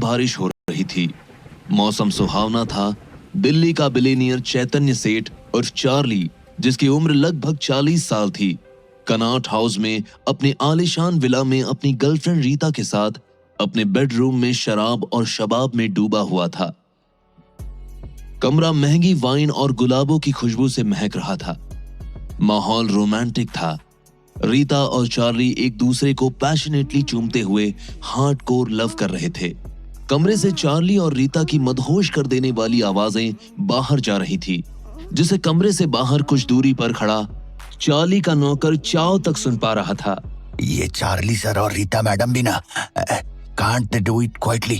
बारिश हो रही थी। मौसम सुहावना था। दिल्ली का बिलियनियर चैतन्य सेठ और चार्ली, जिसकी उम्र लगभग 40 साल थी, कनॉट हाउस में अपने आलीशान विला में अपनी गर्लफ्रेंड रीता के साथ अपने बेडरूम में शराब और शबाब में डूबा हुआ था। कमरा महंगी वाइन और गुलाबों की खुशबू से महक रहा था। माहौल रोमांटिक था। रीता और चार्ली एक दूसरे को पैशनेटली चूमते हुए हार्डकोर लव कर रहे थे। कमरे से चार्ली और रीता की मदहोश कर देने वाली आवाजें बाहर जा रही थी, जिसे कमरे से बाहर कुछ दूरी पर खड़ा चार्ली का नौकर चाव तक सुन पा रहा था। ये चार्ली सर और रीता मैडम भी ना, can't they do it quietly?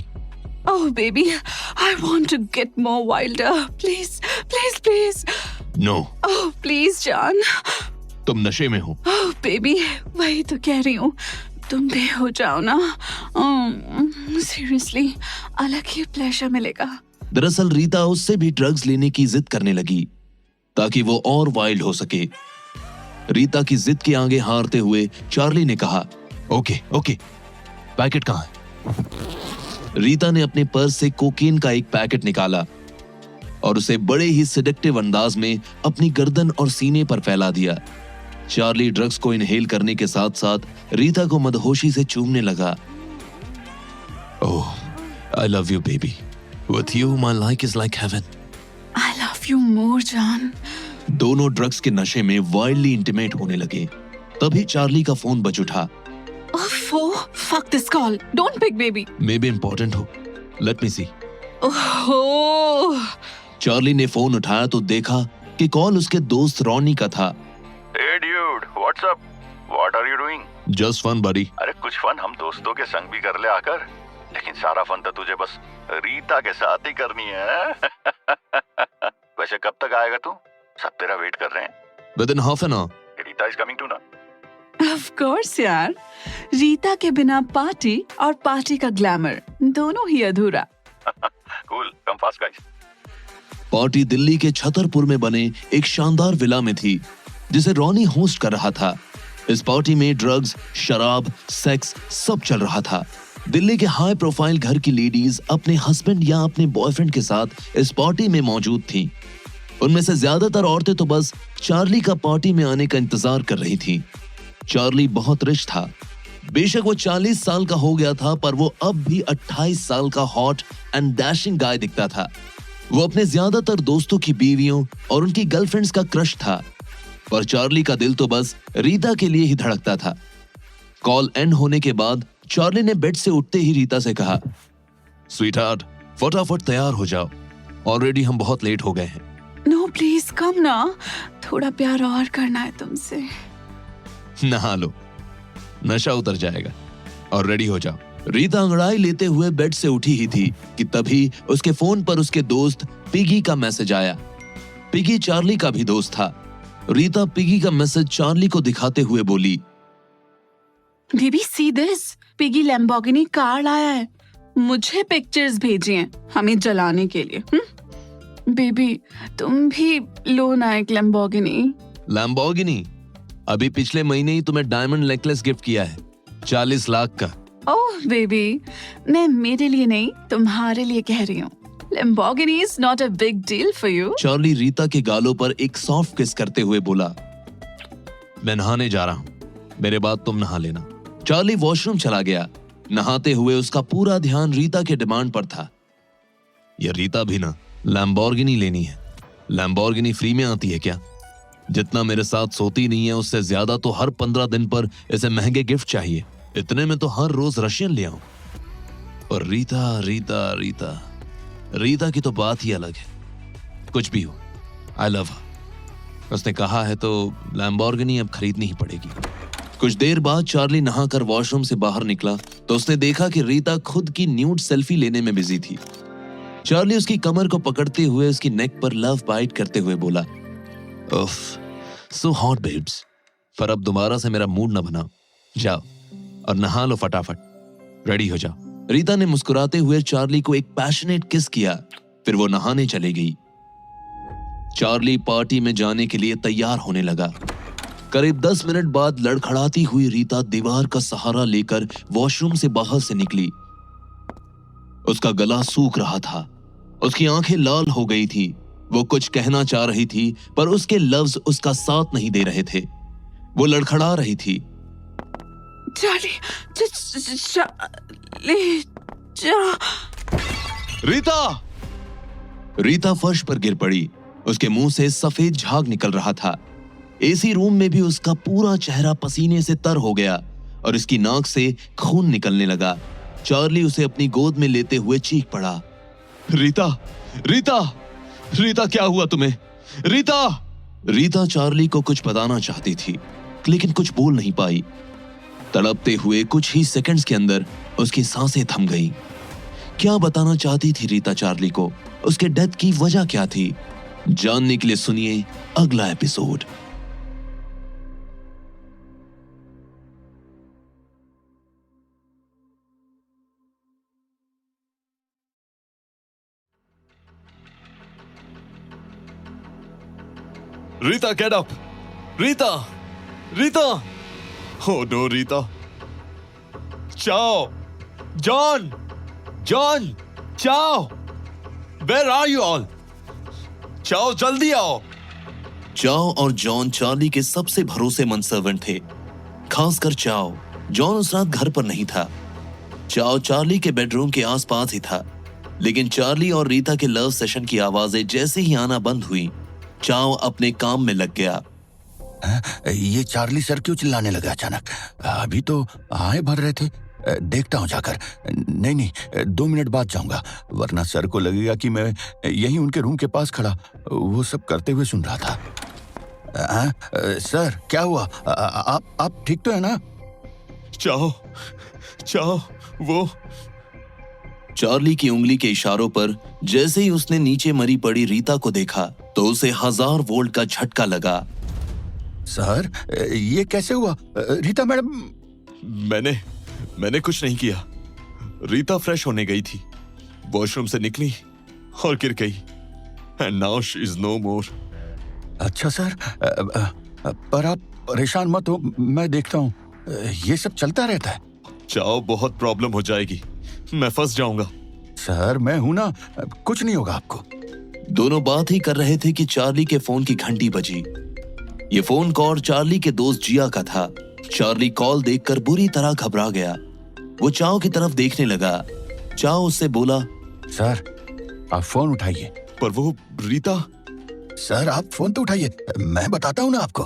Oh baby, I want to get more wilder. Please, please, please. No. Oh please, John. तुम नशे में हो। Oh baby, वही तो कह रही हूँ। तुम भी हो जाओ ना। Seriously, अलग ही प्लेजर मिलेगा। दरअसल रीता उससे भी ड्रग्स लेने की जिद करने लगी ताकि वो और वाइल्ड हो सके। रीता की जिद के आगे हारते हुए चार्ली ने कहा, ओके ओके, पैकेट कहाँ है? रीता ने अपने पर्स से कोकीन का एक पैकेट निकाला और उसे बड़े ही सेडक्टिव अंदाज में अपनी गर्दन और सीने पर फैला दिया। चार्ली ड्रग्स को इनहेल करने के साथ साथ रीता को मदहोशी से चूमने लगा। Oh, I love you baby, with you my life is like heaven. I love you more, John. दोनों ड्रग्स के नशे में वाइल्डली इंटीमेट होने लगे। तभी चार्ली का फोन बज उठा। Oh, fuck this call. Don't pick, baby. May be important हो, लेट मी सी। Oh. चार्ली ने फोन उठाया तो देखा कि कॉल उसके दोस्त रॉनी का था। Hey dude, what's up? What are you doing? Just fun buddy. अरे कुछ फन हम दोस्तों के संग भी कर ले आकर, लेकिन सारा फन तो तुझे बस रीता के साथ ही करनी है। वैसे कब तक आएगा तू? सब तेरा वेट कर रहे हैं। Within half an hour. Rita is coming too ना? Of course यार, रीता के बिना पार्टी और पार्टी का ग्लैमर दोनों ही अधूरा। Cool, come fast guys. Party Delhi के छतरपुर में बने एक शानदार विला में थी, जिसे रॉनी होस्ट कर रहा था। इस पार्टी में ड्रग्स, शराब, सेक्स सब चल रहा था। दिल्ली के हाई प्रोफाइल घर की लेडीज अपने हस्बैंड या अपने बॉयफ्रेंड के साथ इस पार्टी में मौजूद थीं। उनमें से ज्यादातर औरतें तो बस चार्ली का पार्टी में आने का इंतजार कर रही थीं। चार्ली बहुत रिच था। बेशक वो 40 साल का हो गया था, पर वो अब भी 28 साल का हॉट एंड डैशिंग गाय दिखता था। वो अपने ज्यादातर दोस्तों की बीवियों और उनकी गर्लफ्रेंड्स का क्रश था, पर चार्ली का दिल तो बस रीता के लिए ही धड़कता था। कॉल एंड होने के बाद चार्ली ने बेड से उठते ही रीता से कहा, स्वीटहार्ट, फटाफट तैयार हो जाओ, ऑलरेडी हम बहुत लेट हो गए हैं। नो प्लीज कम ना, थोड़ा प्यार और करना है तुमसे। नहा लो, नशा उतर जाएगा और रेडी हो जाओ। रीता अंगड़ाई लेते हुए बेड से उठी ही थी कि तभी उसके फोन पर उसके दोस्त पिगी का मैसेज आया। पिगी चार्ली का भी दोस्त था। रीता पिगी का मैसेज चार्ली को दिखाते हुए बोली, baby see this, piggy Lamborghini car लाया है, मुझे पिक्चर्स भेजी हैं हमें जलाने के लिए। बेबी तुम भी लो ना एक लैम्बोर्गिनी। लैम्बोर्गिनी? अभी पिछले महीने ही तुम्हें डायमंड नेकलेस गिफ्ट किया है, 40 लाख का। ओह बेबी, मैं मेरे लिए नहीं तुम्हारे लिए कह रही हूँ। Lamborghini is not a big deal for you. Charlie Rita के गालों पर एक सॉफ्ट किस करते हुए बोला, मैं नहाने जा रहा हूँ, मेरे बाद तुम नहा लेना। चार्ली वॉशरूम चला गया। नहाते हुए उसका पूरा ध्यान रीता के डिमांड पर था। यह रीता भी ना लैम्बोर्गिनी लेनी है। लैम्बोर्गिनी फ्री में आती है क्या? जितना मेरे साथ सोती नहीं है उससे ज्यादा तो हर 15 दिन पर इसे महंगे गिफ्ट चाहिए। इतने में तो हर रोज रशियन ले आऊं। और रीता रीता रीता रीता की तो बात ही अलग है। कुछ भी हो, आई लव हर। उसने कहा है तो लैम्बोर्गिनी अब खरीदनी ही पड़ेगी। कुछ देर बाद चार्ली नहाकर वॉशरूम से बाहर निकला तो उसने देखा कि रीता खुद की न्यूड सेल्फी लेने में बिजी थी। चार्ली उसकी कमर को पकड़ते हुए उसकी नेक पर लव बाइट करते हुए बोला, उफ, सो हॉट बेब्स, पर अब दोबारा से मेरा मूड न बनाओ। जाओ और नहा लो फटाफट, रेडी हो जाओ। रीता ने मुस्कुराते हुए चार्ली को एक पैशनेट किस किया, फिर वो नहाने चली गई। चार्ली पार्टी में जाने के लिए तैयार होने लगा। करीब 10 मिनट बाद लड़खड़ाती हुई रीता दीवार का सहारा लेकर वॉशरूम से बाहर से निकली। उसका गला सूख रहा था, उसकी आंखें लाल हो गई थी। वो कुछ कहना चाह रही थी पर उसके लफ्ज उसका साथ नहीं दे रहे थे। वो लड़खड़ा रही थी। Charlie, Charlie, Rita! रीता फर्श पर गिर पड़ी। उसके मुंह से सफेद झाग निकल रहा था। एसी रूम में भी उसका पूरा चेहरा पसीने से तर हो गया और इसकी नाक से खून निकलने लगा। चार्ली उसे अपनी गोद में लेते हुए चीख पड़ा, रीता, रीता, रीता, क्या हुआ तुम्हें? रीता! रीता चार्ली को कुछ बताना चाहती थी लेकिन कुछ बोल नहीं पाई। तड़पते हुए कुछ ही सेकंड्स के अंदर उसकी सांसें थम गईं। क्या बताना चाहती थी रीता चार्ली को? उसके डेथ की वजह क्या थी? जानने के लिए सुनिए अगला episode. Rita, get up! Rita! Rita! Oh no, Rita! Ciao! John! John! Ciao! Where are you all? Ciao, जल्दी आओ! चाओ और जॉन चार्ली के सबसे भरोसेमंद सर्वेंट थे, खासकर चाओ। जॉन उस रात घर पर नहीं था। चाओ चार्ली के बेडरूम के आसपास ही था, लेकिन चार्ली और रीता के लव सेशन की आवाजें जैसे ही आना बंद हुई, चाओ अपने काम में लग गया। ये चार्ली सर क्यों चिल्लाने लगा अचानक? अभी तो आए भर रहे थे। देखता हूँ जाकर। नहीं, 2 मिनट बाद जाऊंगा, वरना सर को लगेगा कि मैं यहीं उनके रूम के पास खड़ा वो सब करते हुए सुन रहा था। सर, क्या हुआ? आप ठीक तो है ना? Ciao! Ciao! वो चार्ली की उंगली के इशारों पर जैसे ही उसने नीचे मरी पड़ी रीता को देखा तो उसे 1000 वोल्ट का झटका लगा। सर, ये कैसे हुआ? रीता मैडम। मैंने कुछ नहीं किया। रीता फ्रेश होने गई थी, वॉशरूम से निकली और गिर गई। And now she is no more. अच्छा सर, पर आप परेशान मत हो, मैं देखता हूँ। ये सब चलता रहता है। चाओ, बहुत प्रॉब्लम हो जाएगी, मैं फंस जाऊंगा। सर, मैं हूं ना, कुछ नहीं होगा आपको। दोनों बात ही कर रहे थे कि चार्ली के फोन की घंटी बजी। ये फोन कॉल चार्ली के दोस्त जिया का था। चार्ली कॉल देखकर बुरी तरह घबरा गया। वो चाओ की तरफ देखने लगा। चाओ उससे बोला, सर, आप फोन उठाइए। पर वो रीता। सर, आप फोन तो उठाइए, मैं बताता हूँ ना आपको।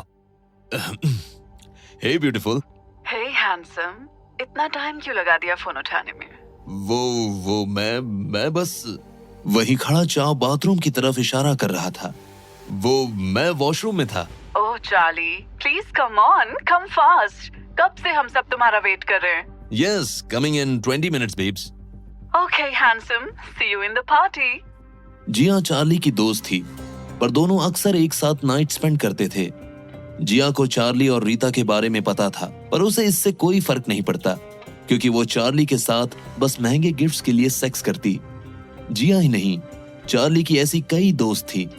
Hey beautiful. हे हैंडसम, इतना टाइम क्यों लगा दिया फोन उठाने में? वो मैं बस। वही खड़ा चाओ बाथरूम की तरफ इशारा कर रहा था। मैं वॉशरूम में था। Oh Charlie, please come on, come fast. कब से हम सब तुम्हारा वेट कर रहे हैं। Yes, coming in 20 minutes, babes. Okay, handsome, see you in the party. Jiya Charlie की दोस्त थी, पर दोनों अक्सर एक साथ नाइट स्पेंड करते थे। जिया को चार्ली और रीता के बारे में पता था, पर उसे इससे कोई फर्क नहीं पड़ता, क्योंकि वो चार्ली के साथ बस महंगे गिफ्ट्स के लिए सेक्स करती। जिया ही नहीं, चार्ली की ऐसी कई दोस्त थी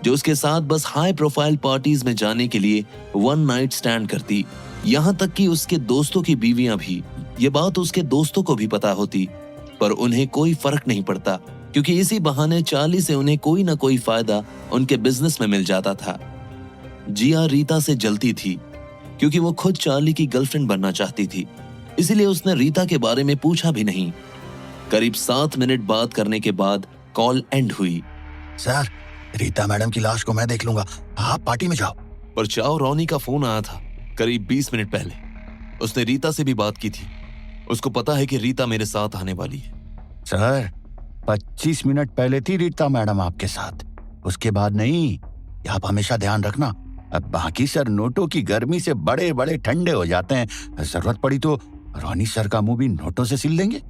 जो उसके साथ बस हाई प्रोफाइल पार्टीज में जाने के लिए वन नाइट स्टैंड करती। यहाँ तक कि उसके दोस्तों की बीवियां भी। ये बात उसके दोस्तों को भी पता होती, पर उन्हें कोई फर्क नहीं पड़ता, क्योंकि इसी बहाने चार्ली से उन्हें कोई ना कोई फायदा उनके बिजनेस में मिल जाता था। जिया रीता से जलती थी, क्योंकि वो खुद चार्ली की गर्लफ्रेंड बनना चाहती थी, इसीलिए उसने रीता के बारे में पूछा भी नहीं। करीब 7 मिनट बात करने के बाद कॉल एंड हुई। सर, रीता मैडम की लाश को मैं देख लूंगा, आप पार्टी में जाओ। पर चाओ रॉनी का फोन आया था करीब 20 मिनट पहले। उसने रीता से भी बात की थी। उसको पता है कि रीता मेरे साथ आने वाली है। सर, 25 मिनट पहले थी रीता मैडम आपके साथ, उसके बाद नहीं। ये आप हमेशा ध्यान रखना। अब बाकी सर नोटों की गर्मी से बड़े बड़े ठंडे हो जाते हैं, जरूरत पड़ी तो रॉनी सर का मुंह भी नोटों से सिल देंगे।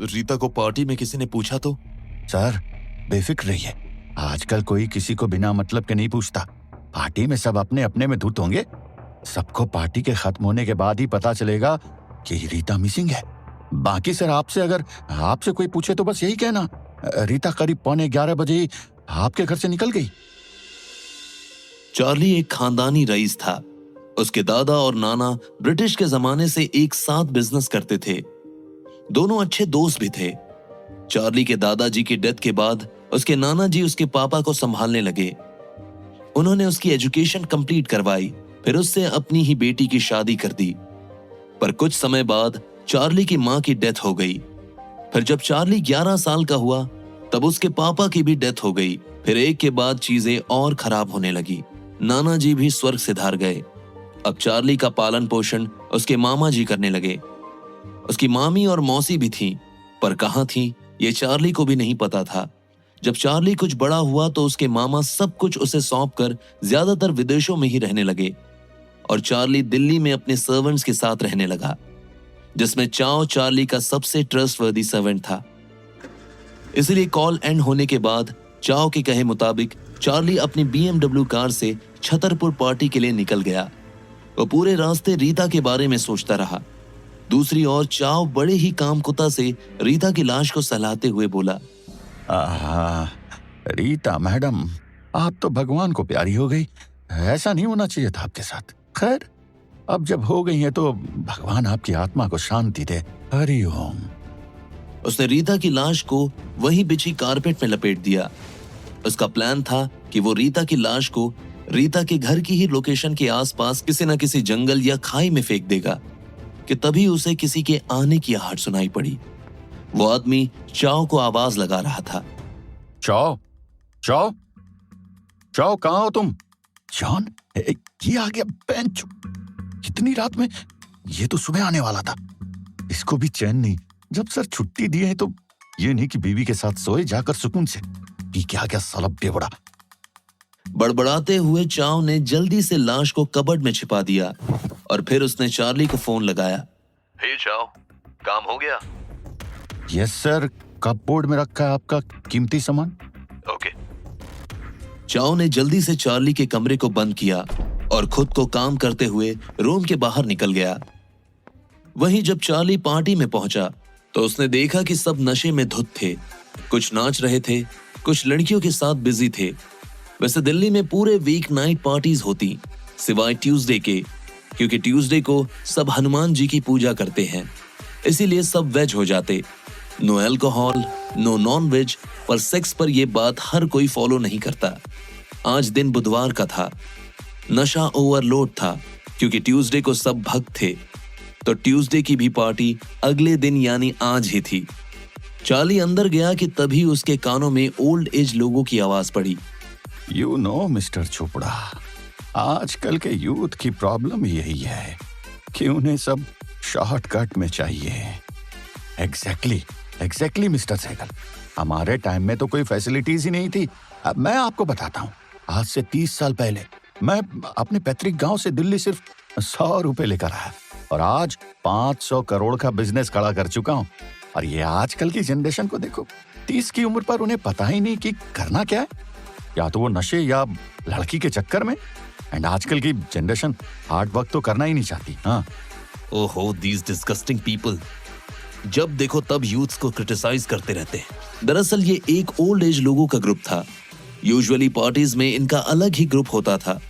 रीता को पार्टी में किसी ने पूछा तो? सर, बेफिक्र रहिए, आजकल कोई किसी को बिना मतलब के नहीं पूछता। पार्टी में सब अपने अपने में धुत होंगे। सबको पार्टी के खत्म होने के बाद ही पता चलेगा कि रीता मिसिंग है। बाकी सर, अगर आपसे कोई पूछे तो बस यही कहना, रीता करीब 11:15 बजे ही आपके घर से निकल गई। चार्ली एक खानदानी रईस था। उसके दादा और नाना ब्रिटिश के जमाने से एक साथ बिजनेस करते थे। दोनों अच्छे दोस्त भी थे। चार्ली के दादाजी की डेथ के बाद उसके नाना जी उसके पापा को संभालने लगे। उन्होंने उसकी एजुकेशन कंप्लीट करवाई, फिर उससे अपनी ही बेटी की शादी कर दी। पर कुछ समय बाद चार्ली की मां की डेथ हो गई। फिर जब चार्ली 11 साल का हुआ तब उसके पापा की भी डेथ हो गई। फिर एक के बाद चीजें और खराब होने लगी। नाना जी भी स्वर्ग सिधार गए। अब चार्ली का पालन पोषण उसके मामा जी करने लगे। उसकी मामी और मौसी भी थी, पर कहां थी ये चार्ली को भी नहीं पता था। जब चार्ली कुछ बड़ा हुआ तो उसके मामा सब कुछ उसे सौंपकर ज्यादातर विदेशों में ही रहने लगे और चार्ली दिल्ली में अपने सर्वेंट्स के साथ रहने लगा, जिसमें चाओ चार्ली का सबसे ट्रस्टवर्दी सर्वेंट था। इसलिए कॉल एंड होने के बाद चाओ के कहे मुताबिक चार्ली अपनी BMW कार से छतरपुर पार्टी के लिए निकल गया। वो पूरे रास्ते रीता के बारे में सोचता रहा। दूसरी ओर चाओ बड़े ही कामकुता से रीता की लाश को सहलाते हुए बोला, आहा, रीता मैडम, आप तो भगवान को प्यारी हो गई। ऐसा नहीं होना चाहिए था आपके साथ। खैर, अब जब हो गई है तो भगवान आपकी आत्मा को शांति दे। हरि ओम। उसने रीता की लाश को वहीं बिछी कारपेट में लपेट दिया। उसका प्लान था कि वो रीता की लाश को रीता के घर की ही लोकेशन के आसपास किसी न किसी जंगल या खाई में फेंक देगा कि तभी उसे किसी के आने की आहट सुनाई पड़ी। वो आदमी चाओ को आवाज लगा रहा था, चाओ, चाओ, चाओ, कहाँ हो तुम? जॉन, ये आ गया बेंच। इतनी रात में? ये तो सुबह आने वाला था। इसको भी चैन नहीं। जब सर छुट्टी दिए हैं तो ये नहीं कि बीवी के साथ सोए जाकर सुकून से। पी के आ गया साला बेवड़ा। बड़बड़ाते हुए चाओ ने जल्दी से लाश को कबर्ड में छिपा दिया और फिर उसने चार्ली को फोन लगाया। हे चाओ, काम हो गया? यस सर, कपबोर्ड में रखा है आपका कीमती सामान। ओके। चाओ ने जल्दी से चार्ली के कमरे को बंद किया और खुद को काम करते हुए रूम के बाहर निकल गया। वहीं जब चार्ली पार्टी में पहुंचा तो उसने देखा कि सब नशे में धुत थे। कुछ नाच रहे थे, कुछ लड़कियों के साथ बिजी थे। वैसे दिल्ली में पूरे वीक नाइट पार्टीज होती, सिवाय ट्यूसडे के, क्योंकि ट्यूसडे को सब हनुमान जी की पूजा करते हैं, इसीलिए सब वेज हो जाते। No alcohol, no non veg, पर सेक्स पर यह बात हर कोई फॉलो नहीं करता। आज दिन बुधवार का था। नशा ओवरलोड था क्योंकि ट्यूसडे को सब भक्त थे, तो ट्यूसडे की भी पार्टी अगले दिन यानी आज ही थी। चार्ली अंदर गया कि तभी उसके कानों में ओल्ड एज लोगों की आवाज पड़ी। यू नो मिस्टर चोपड़ा, आजकल के यूथ की प्रॉब्लम यही है कि उन्हें सब शॉर्टकट में चाहिए। एग्जैक्टली मिस्टर सहगल, हमारे टाइम में तो कोई फैसिलिटीज ही नहीं थी। अब मैं आपको बताता हूँ, आज से 30 साल पहले मैं अपने पैतृक गांव से दिल्ली सिर्फ 100 रुपए लेकर आया और आज 500 करोड़ का बिजनेस खड़ा कर चुका हूँ। और ये आजकल की जनरेशन को देखो, 30 की उम्र पर उन्हें पता ही नहीं कि करना क्या है, या तो वो नशे या लड़की के चक्कर में। एंड आजकल की जनरेशन हार्ड वर्क तो करना ही नहीं चाहती। हाँ, ओहो, दीज डिस्गस्टिंग पीपल। जब देखो तब यूथ्स को क्रिटिसाइज करते रहते हैं। दरअसल ये एक ओल्ड एज लोगों का ग्रुप था। यूजुअली पार्टीज में इनका अलग ही ग्रुप होता था।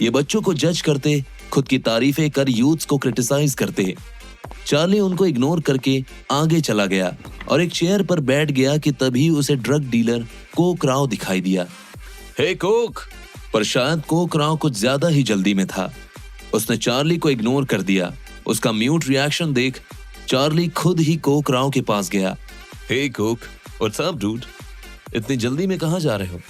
ये बच्चों को जज करते, खुद की तारीफें कर यूथ्स को क्रिटिसाइज करते। चार्ली उनको इग्नोर करके आगे चला गया और एक चेयर पर बैठ गया कि तभी उसे ड्रग डीलर कोक राव दिखाई दिया। हे कोक! पर शायद कोक राव कुछ ज्यादा ही जल्दी में था। उसने चार्ली को इग्नोर कर दिया। उसका म्यूट रिएक्शन देख चार्ली खुद ही कोक राव के पास गया। हे कोक, व्हाट्स अप डूड? इतनी जल्दी में कहां जा रहे हो?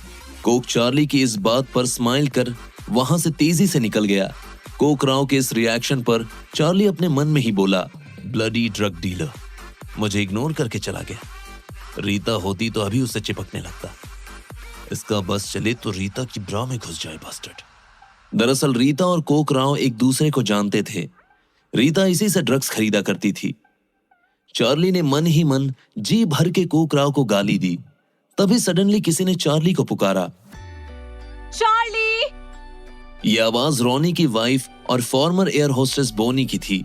कोक चार्ली की इस बात पर स्माइल कर वहां से तेजी से निकल गया। कोक राव के इस रिएक्शन पर चार्ली अपने मन में ही बोला, ब्लडी ड्रग डीलर, मुझे इग्नोर करके चला गया। रीता होती तो अभी उससे चिपकने लगता। इसका बस चले तो रीता की ब्रा में घुस जाए बास्टर्ड। दरअसल रीता और कोक राव एक दूसरे को जानते थे। रीता इसी से ड्रग्स खरीदा करती थी। चार्ली ने मन ही मन जी भर के कोक राव को गाली दी। तभी सडनली किसी ने चार्ली को पुकारा। चार्ली! ये आवाज रोनी की वाइफ और फॉर्मर एयर होस्टेस बोनी की थी।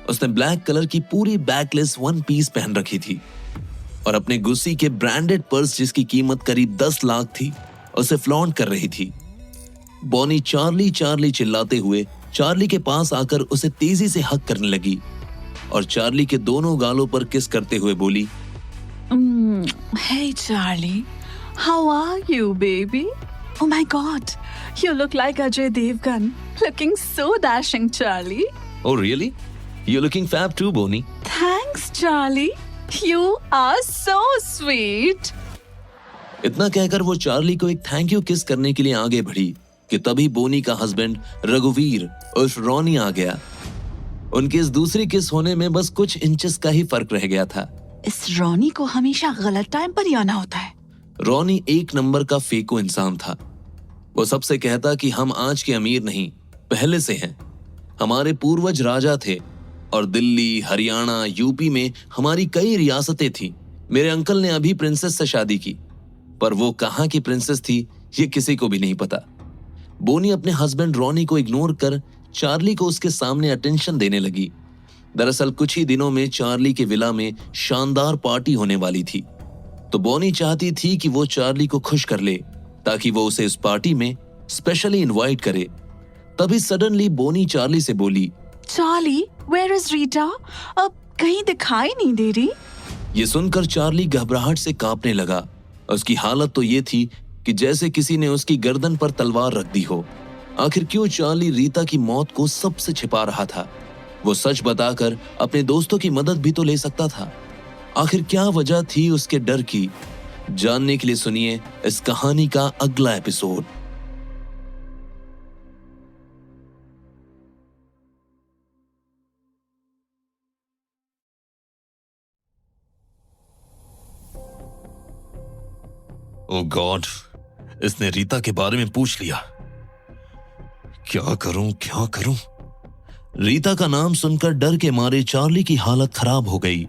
उसने ब्लैक कलर की पूरी बैकलेस वन पीस पहन रखी थी और अपने गुस्सी के ब्रांडेड पर्स, जिसकी कीमत करीब 10 लाख थी, उसे फ्लॉन्ट कर रही थी। बोनी चार्ली चार्ली चिल्लाते हुए चार्ली के पास आकर उसे तेजी से हक करने लगी और चार्ली के दोनों गालों पर किस करते हुए बोली, Hey, Charlie. How are you, baby? Oh my God, you look like Ajay Devgan. Looking so dashing, Charlie. Oh really? You're looking fab too, Bonnie. Thanks, Charlie. You are so sweet. इतना कहकर वो Charlie को एक thank you किस करने के लिए आगे बढ़ी कि तभी बोनी का हस्बैंड रघुवीर उर्फ रॉनी आ गया। उनकी इस दूसरी किस होने में बस कुछ इंचेस का ही फर्क रह गया था। इस रॉनी को हमेशा गलत टाइम पर ही आना होता है। रॉनी एक नंबर का फेको इंसान था। वो सबसे कहता कि हम आज के अमीर नहीं, पहले से हैं। हमारे पूर्वज राजा थे और दिल्ली, हरियाणा, यूपी में हमारी कई रियासतें थी। मेरे अंकल ने अभी प्रिंसेस से शादी की, पर वो कहाँ की प्रिंसेस थी ये किसी को भी नहीं पता। बोनी अपने हस्बैंड रॉनी को इग्नोर कर चार्ली को उसके सामने अटेंशन देने लगी। दरअसल कुछ ही दिनों में चार्ली के विला में शानदार पार्टी होने वाली थी, तो बोनी चाहती थी कि वो चार्ली को खुश कर ले ताकि वो उसे इस पार्टी में स्पेशली इनवाइट करे। तभी सडनली बोनी चार्ली से बोली, चार्ली, वेयर इज रीटा? अब कहीं दिखाई नहीं दे रही। ये सुनकर चार्ली घबराहट से कांपने लगा। उसकी हालत तो ये थी कि जैसे किसी ने उसकी गर्दन पर तलवार रख दी हो। आखिर क्यों चार्ली रीता की मौत को सबसे छिपा रहा था? वो सच बताकर अपने दोस्तों की मदद भी तो ले सकता था। आखिर क्या वजह थी उसके डर की? जानने के लिए सुनिए इस कहानी का अगला एपिसोड। ओह गॉड, इसने रीता के बारे में पूछ लिया। क्या करूं? रीता का नाम सुनकर डर के मारे चार्ली की हालत खराब हो गई।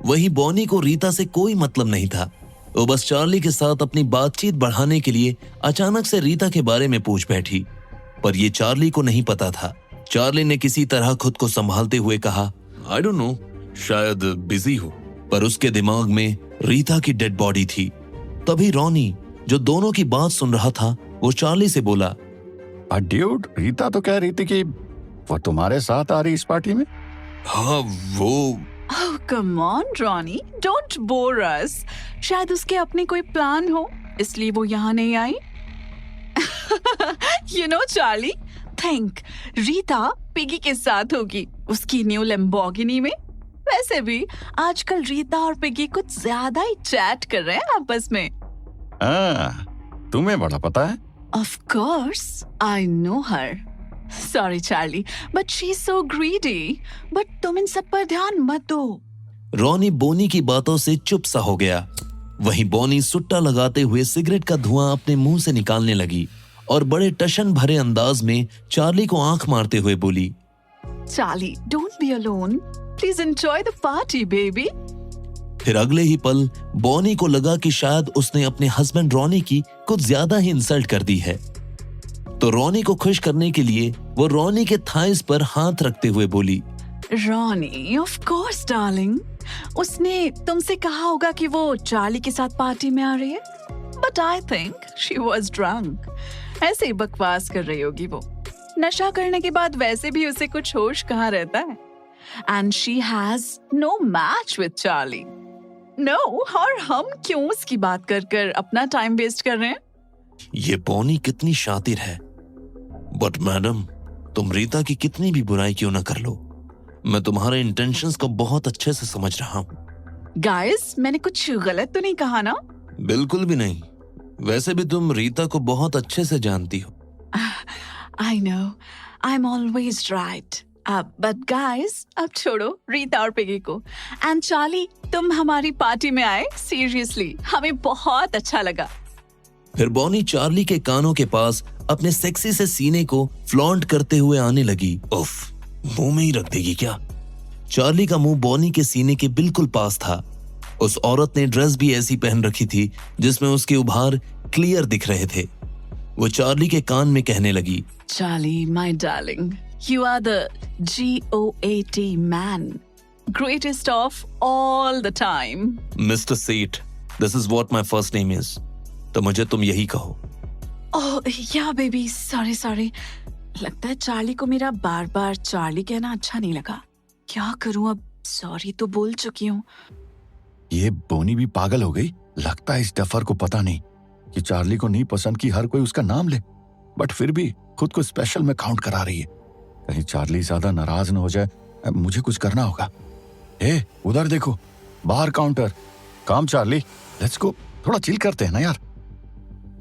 वहीं बॉनी को रीता से कोई मतलब नहीं था। वो बस चार्ली के साथ अपनी बातचीत बढ़ाने के लिए अचानक से रीता के बारे में पूछ बैठी, पर ये चार्ली को नहीं पता था। चार्ली ने किसी तरह खुद को संभालते हुए कहा, आई डोंट नो, शायद बिजी हो। पर उसके दिमाग में रीता की डेड बॉडी थी। तभी रॉनी, जो दोनों की बात सुन रहा था, वो चार्ली से बोला, ड्यूड, रीता तो कह रही थी कि वो तुम्हारे साथ आ रही इस पार्टी में। हाँ वो। Oh, come on, Ronnie, don't bore us. शायद उसके अपने कोई प्लान हो, इसलिए वो यहाँ नहीं आई। You know, Charlie, think, Rita piggy के साथ होगी उसकी न्यू लैम्बोर्गिनी में। वैसे भी आजकल रीता और पिगी कुछ ज्यादा ही चैट कर रहे हैं आपस में। तुम्हें बड़ा पता है। Of course, I know her. Sorry, Charlie, but she's so greedy. But तुम इन सब पर ध्यान मत दो। रॉनी बोनी की बातों से चुप सा हो गया। वहीं बोनी सुट्टा लगाते हुए सिगरेट का धुआं अपने मुंह से निकालने लगी और बड़े टशन भरे अंदाज में चार्ली को आंख मारते हुए बोली, Charlie, don't be alone. Please enjoy the party, baby. फिर अगले ही पल बॉनी को लगा कि शायद उसने अपने हस्बैंड रॉनी की कुछ ज्यादा ही इंसल्ट कर दी है। तो रॉनी को खुश करने के लिए वो रॉनी के थाइस पर हाथ रखते हुए बोली, रॉनी, of course, darling. उसने तुमसे कहा होगा कि वो चार्ली के साथ पार्टी में आ रही है, but I think she was drunk. ऐसे ही बकवास कर रही होगी वो। नशा करने के बाद वैसे भी उसे कुछ होश कहाँ रहता है। And she has no match with Charlie. No, और हम क्यों उसकी बात कर कर अपना टाइम वेस्ट कर रहे हैं? ये बॉनी कितनी शातिर है। बट मैडम, तुम रीता की कितनी भी बुराई क्यों ना कर लो, मैं तुम्हारे इंटेंशंस को बहुत अच्छे से समझ रहा हूँ। गाइस, मैंने कुछ गलत तो नहीं कहा ना? बिल्कुल भी नहीं। वैसे भी तुम रीता को बहुत अच्छे से जानती हो। I know, I'm always right. But guys, अब छोड़ो रीता और पिगी को। And चार्ली, तुम हमारी पार्टी में आए, सीरियसली हमें बहुत अच्छा लगा। फिर बॉनी चार्ली के कानों के पास अपने सेक्सी से सीने को फ्लॉन्ट करते हुए आने लगी। उफ, मुंह में ही रख देगी क्या? चार्ली का मुंह बॉनी के सीने के बिल्कुल पास था। उस औरत ने ड्रेस भी ऐसी पहन रखी थी जिसमें उसके उभार क्लियर दिख रहे थे। वो चार्ली के कान में कहने लगी, Charlie, my darling, you are the GOAT man, greatest of all the time. Mister Seth, this is what my first name is, तो मुझे तुम यही कहो। Oh, yeah, baby, sorry. लगता है चार्ली को मेरा बार बार चार्ली कहना अच्छा नहीं लगा। क्या करूं अब? सॉरी तो बोल चुकी हूँ। ये बोनी भी पागल हो गई। लगता है इस डफर को पता नहीं कि चार्ली को नहीं पसंद कि हर कोई उसका नाम ले, बट फिर भी खुद को स्पेशल में काउंट करा रही है। कहीं चार्ली ज्यादा नाराज न हो जाए, मुझे कुछ करना होगा। उधर देखो, बाहर काउंटर। काम चार्ली, लेट्स गो, थोड़ा चिल करते हैं ना यार।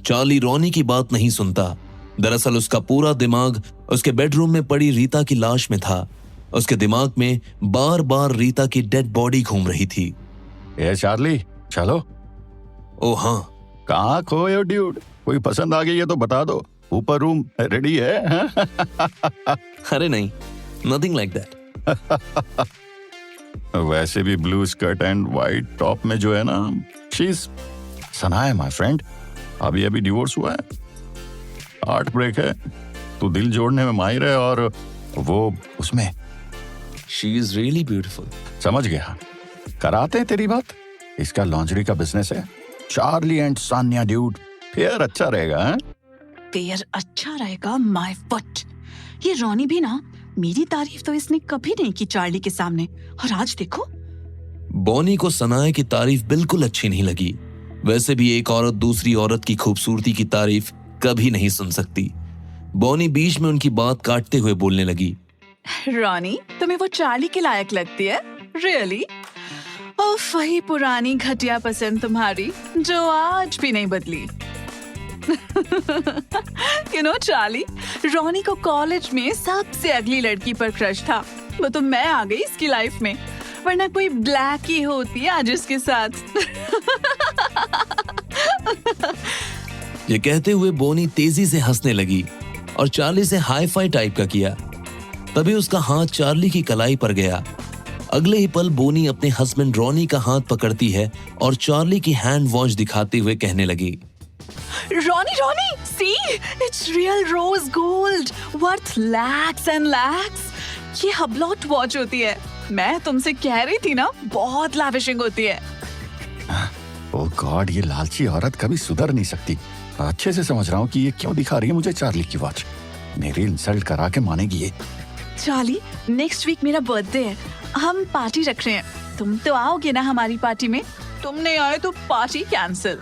चार्ली रॉनी की बात नहीं सुनता। दरअसल उसका पूरा दिमाग उसके बेडरूम में पड़ी रीता की लाश में था। उसके दिमाग में बार बार रीता की डेड बॉडी घूम रही थी। चार्ली, चलो। ओ हाँ, कहाँ खोए हो ड्यूड? कोई पसंद आ गई है तो बता दो, ऊपर रूम रेडी है। अरे नहीं, नथिंग लाइक दैट। वैसे भी blue skirt and white top में जो है ना, शी इज सना है माय फ्रेंड। अभी अभी डिवोर्स हुआ है, हार्ट ब्रेक है। तू दिल जोड़ने में माहिर है और वो उसमें। She is really beautiful. समझ गया, कराते हैं तेरी बात। इसका लॉन्जरी का बिजनेस है, Charlie and Sanya dude. Fair अच्छा रहेगा। है? फेयर अच्छा रहेगा माय फुट। ये रॉनी भी ना, मेरी तारीफ तो इसने कभी नहीं की चार्ली के सामने, और आज देखो। बॉनी को सनाए की तारीफ बिल्कुल अच्छी नहीं लगी। वैसे भी एक औरत दूसरी औरत की खूबसूरती की तारीफ कभी नहीं सुन सकती। बॉनी बीच में उनकी बात काटते हुए बोलने लगी। रॉनी, तुम्हें वो चार्ली के लायक लगती है? रियली? ओफ, वही पुरानी घटिया पसंद तुम्हारी जो आज भी नहीं बदली। यू नो चार्ली, रॉनी को कॉलेज में सबसे अगली लड़की पर क्रश था। वो तो मैं आ गई इसकी लाइफ में, वरना कोई ब्लैक ही होती आज उसके साथ। ये कहते हुए बोनी तेजी से हंसने लगी और चार्ली से हाई फाई टाइप का किया। तभी उसका हाथ चार्ली की कलाई पर गया। अगले ही पल बोनी अपने हस्बैंड रॉनी का हाथ पकड़ती है और चार्ली की हैंड वॉच दिखाते हुए कहने लगी, Ronnie, see, it's real rose gold, worth lakhs and lakhs। ये हबलॉट वॉच होती है। मैं तुमसे कह रही थी ना, बहुत लाविशिंग होती है। ओह गॉड, ये लालची औरत कभी सुधर नहीं सकती। अच्छे से समझ रहा हूँ कि ये क्यों दिखा रही है मुझे चार्ली की वॉच। मेरी इंसल्ट करा के मानेगी ये। चार्ली, नेक्स्ट वीक मेरा बर्थडे है, हम पार्टी रख रहे हैं। तुम तो आओगे ना हमारी पार्टी में? तुम नहीं आए तो party cancel.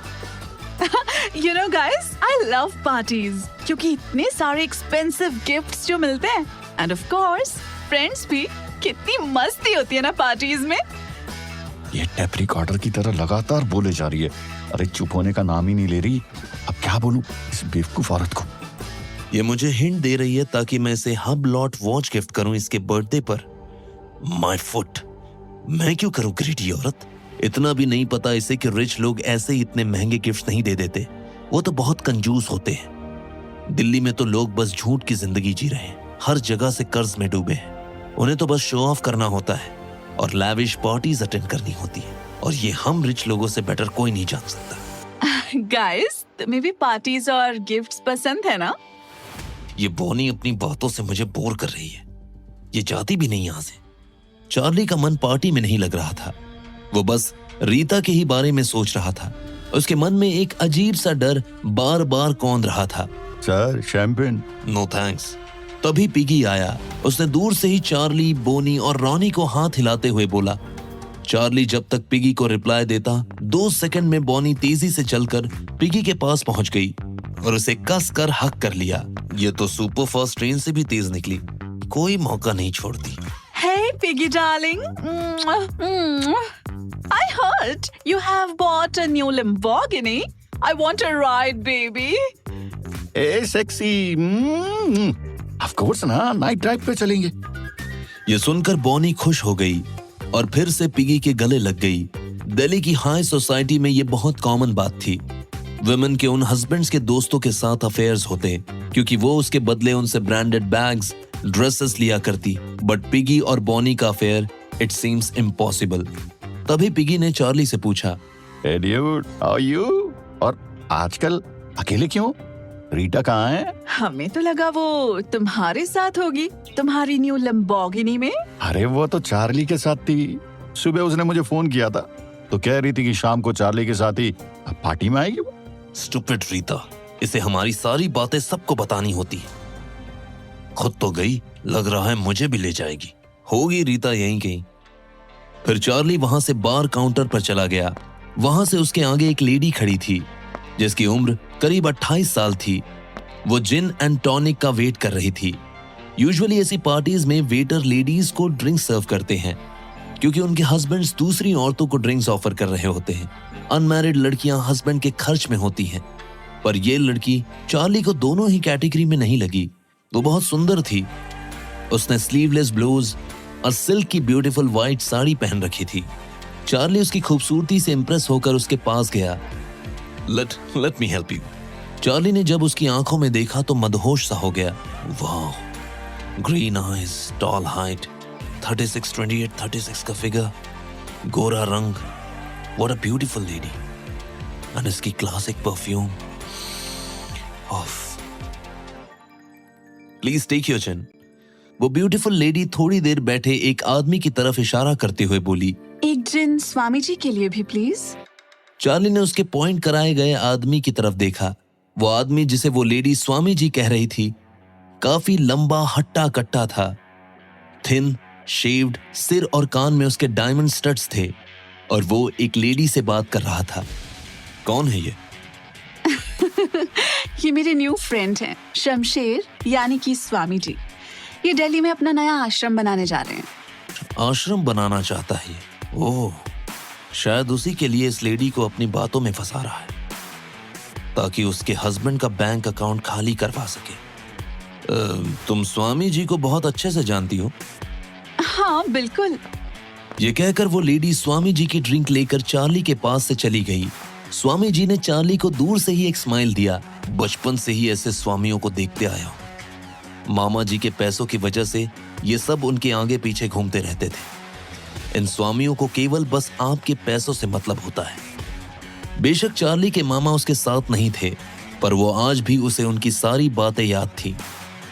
You know guys, I love parties क्योंकि इतने सारे एक्सपेंसिव गिफ्ट्स जो मिलते हैं, एंड ऑफ कोर्स फ्रेंड्स भी। कितनी मस्ती होती है ना पार्टीज में। ये टेप रिकॉर्डर की तरह लगातार बोले जा रही है। अरे चुप होने का नाम ही नहीं ले रही। अब क्या बोलूं इस बेवकूफ औरत को। ये मुझे हिंट दे रही है ताकि मैं इसे हब लॉट वॉच गिफ्ट करूं इसके बर्थडे पर। माय फुट, मैं क्यों करूं ग्रीडी औरत। इतना भी नहीं पता इसे कि रिच लोग ऐसे ही इतने महंगे गिफ्ट नहीं दे देते। वो तो बहुत कंजूस होते हैं। दिल्ली में तो लोग बस झूठ की जिंदगी जी रहे हैं, हर जगह से कर्ज में डूबे हैं। उन्हें तो बस शो ऑफ करना होता है और लैविश पार्टीज अटेंड करनी होती है, और ये हम रिच लोगों से बेटर कोई नहीं जान सकता। गाइस, तुम्हें भी पार्टीज और गिफ्ट्स पसंद है ना? ये बोनी अपनी बातों से मुझे बोर कर रही है। ये जाती भी नहीं यहाँ से। चार्ली का मन पार्टी में नहीं लग रहा था। वो बस रीता के ही बारे में सोच रहा था। उसके मन में एक अजीब सा डर बार बार कौंध रहा था। Sir, champagne. No thanks. तभी पिगी आया। उसने दूर से ही चार्ली, बोनी और रॉनी को हाथ हिलाते हुए बोला। चार्ली जब तक पिगी को रिप्लाई देता, 2 सेकंड में बोनी तेजी से चलकर पिगी के पास पहुंच गई और उसे कस कर हक कर लिया। ये तो सुपर फास्ट ट्रेन से भी तेज निकली, कोई मौका नहीं छोड़ती। Hey Piggy darling, I heard you have bought a new Lamborghini. I want a ride, baby. A sexy. Of course ना, नाइट ड्राइव पे चलेंगे। ये सुनकर बोनी खुश हो गई और फिर से पिगी के गले लग गई। दिल्ली की हाई सोसाइटी में ये बहुत कॉमन बात थी। वुमेन के उन हस्बैंड्स के दोस्तों के साथ अफेयर्स होते क्योंकि वो उसके बदले उनसे ब्रांडेड बैग्स, ड्रेसेस लिया करती। बट पिगी और बोनी का अफेयर, इट सीम्स इम्पॉसिबल। तभी पिगी ने चार्ली से पूछा, Hey dude, how are you? और आजकल अकेले क्यों? रीटा कहाँ है? हमें तो लगा वो तुम्हारे साथ होगी, तुम्हारी न्यू लैम्बोर्गिनी में। अरे वो तो चार्ली के साथ थी। सुबह उसने मुझे फोन किया था तो कह रही थी कि शाम को चार्ली के साथ ही पार्टी में आएगी। स्टूपिड रीता, इसे हमारी सारी बातें सबको बतानी होती है। खुद तो गई, लग रहा है मुझे भी ले जाएगी। होगी रीता यहीं कहीं। फिर चार्ली वहां से बार काउंटर पर चला गया। वहां से उसके आगे एक लेडी खड़ी थी जिसकी उम्र करीब 28 साल थी। वो जिन एंड टॉनिक का वेट कर रही थी। यूजुअली ऐसी पार्टीज में वेटर लेडीज को ड्रिंक सर्व करते हैं क्योंकि उनके हस्बैंड्स दूसरी औरतों को ड्रिंक्स ऑफर कर रहे होते हैं। अनमैरिड लड़कियां हस्बैंड के खर्च में होती हैं। पर यह लड़की चार्ली को दोनों ही कैटेगरी में नहीं लगी। वो बहुत सुंदर थी। उसने स्लीवलेस ब्लाउज और सिल्क की ब्यूटीफुल व्हाइट साड़ी पहन रखी थी। चार्ली उसकी खूबसूरती से इंप्रेस होकर उसके पास गया। Let me help you. Charlie ने जब उसकी आंखों में देखा तो मदहोश सा हो गया। वाह, ग्रीन आईज, टॉल हाइट, 36, 28, 36 का फिगर, गोरा रंग, what a beautiful lady. And इसकी क्लासिक परफ्यूम। ऑफ, प्लीज टेक योर चिन। वो ब्यूटीफुल लेडी थोड़ी देर बैठे एक आदमी की तरफ इशारा करते हुए बोली, एक जिन स्वामी जी के लिए भी प्लीज। चार्ली ने उसके पॉइंट कराए गए आदमी की तरफ देखा। वो आदमी जिसे वो लेडी स्वामी जी कह रही थी काफी लंबा हट्टा कट्टा था। थिन, शेव्ड, सिर और कान में उसके डायमंड स्टड्स थे और वो एक लेडी से बात कर रहा था। कौन है ये? ये मेरे न्यू फ्रेंड हैं, शमशेर यानी कि स्वामी जी। ये दिल्ली में अपना नया आश्रम बनाने जा रहे हैं। आश्रम बनाना चाहता है ये। ओह, शायद उसी के लिए इस लेडी को अपनी बातों में फंसा रहा है ताकि उसके हस्बैंड का बैंक अकाउंट खाली करवा सके। तुम स्वामी जी को बहुत अच्छे से जानती हो? हाँ बिल्कुल। ये कहकर वो लेडी स्वामी जी की ड्रिंक लेकर चार्ली के पास से चली गई। स्वामी जी ने चार्ली को दूर से ही एक स्माइल दिया। बचपन से ही ऐसे स्वामियों को देखते आया हूं। मामा जी के पैसों की वजह से ये सब उनके आगे पीछे घूमते रहते थे। इन स्वामियों को केवल बस आपके पैसों से मतलब होता है। बेशक चार्ली के मामा उसके साथ नहीं थे, पर वो आज भी उसे उनकी सारी बातें याद थी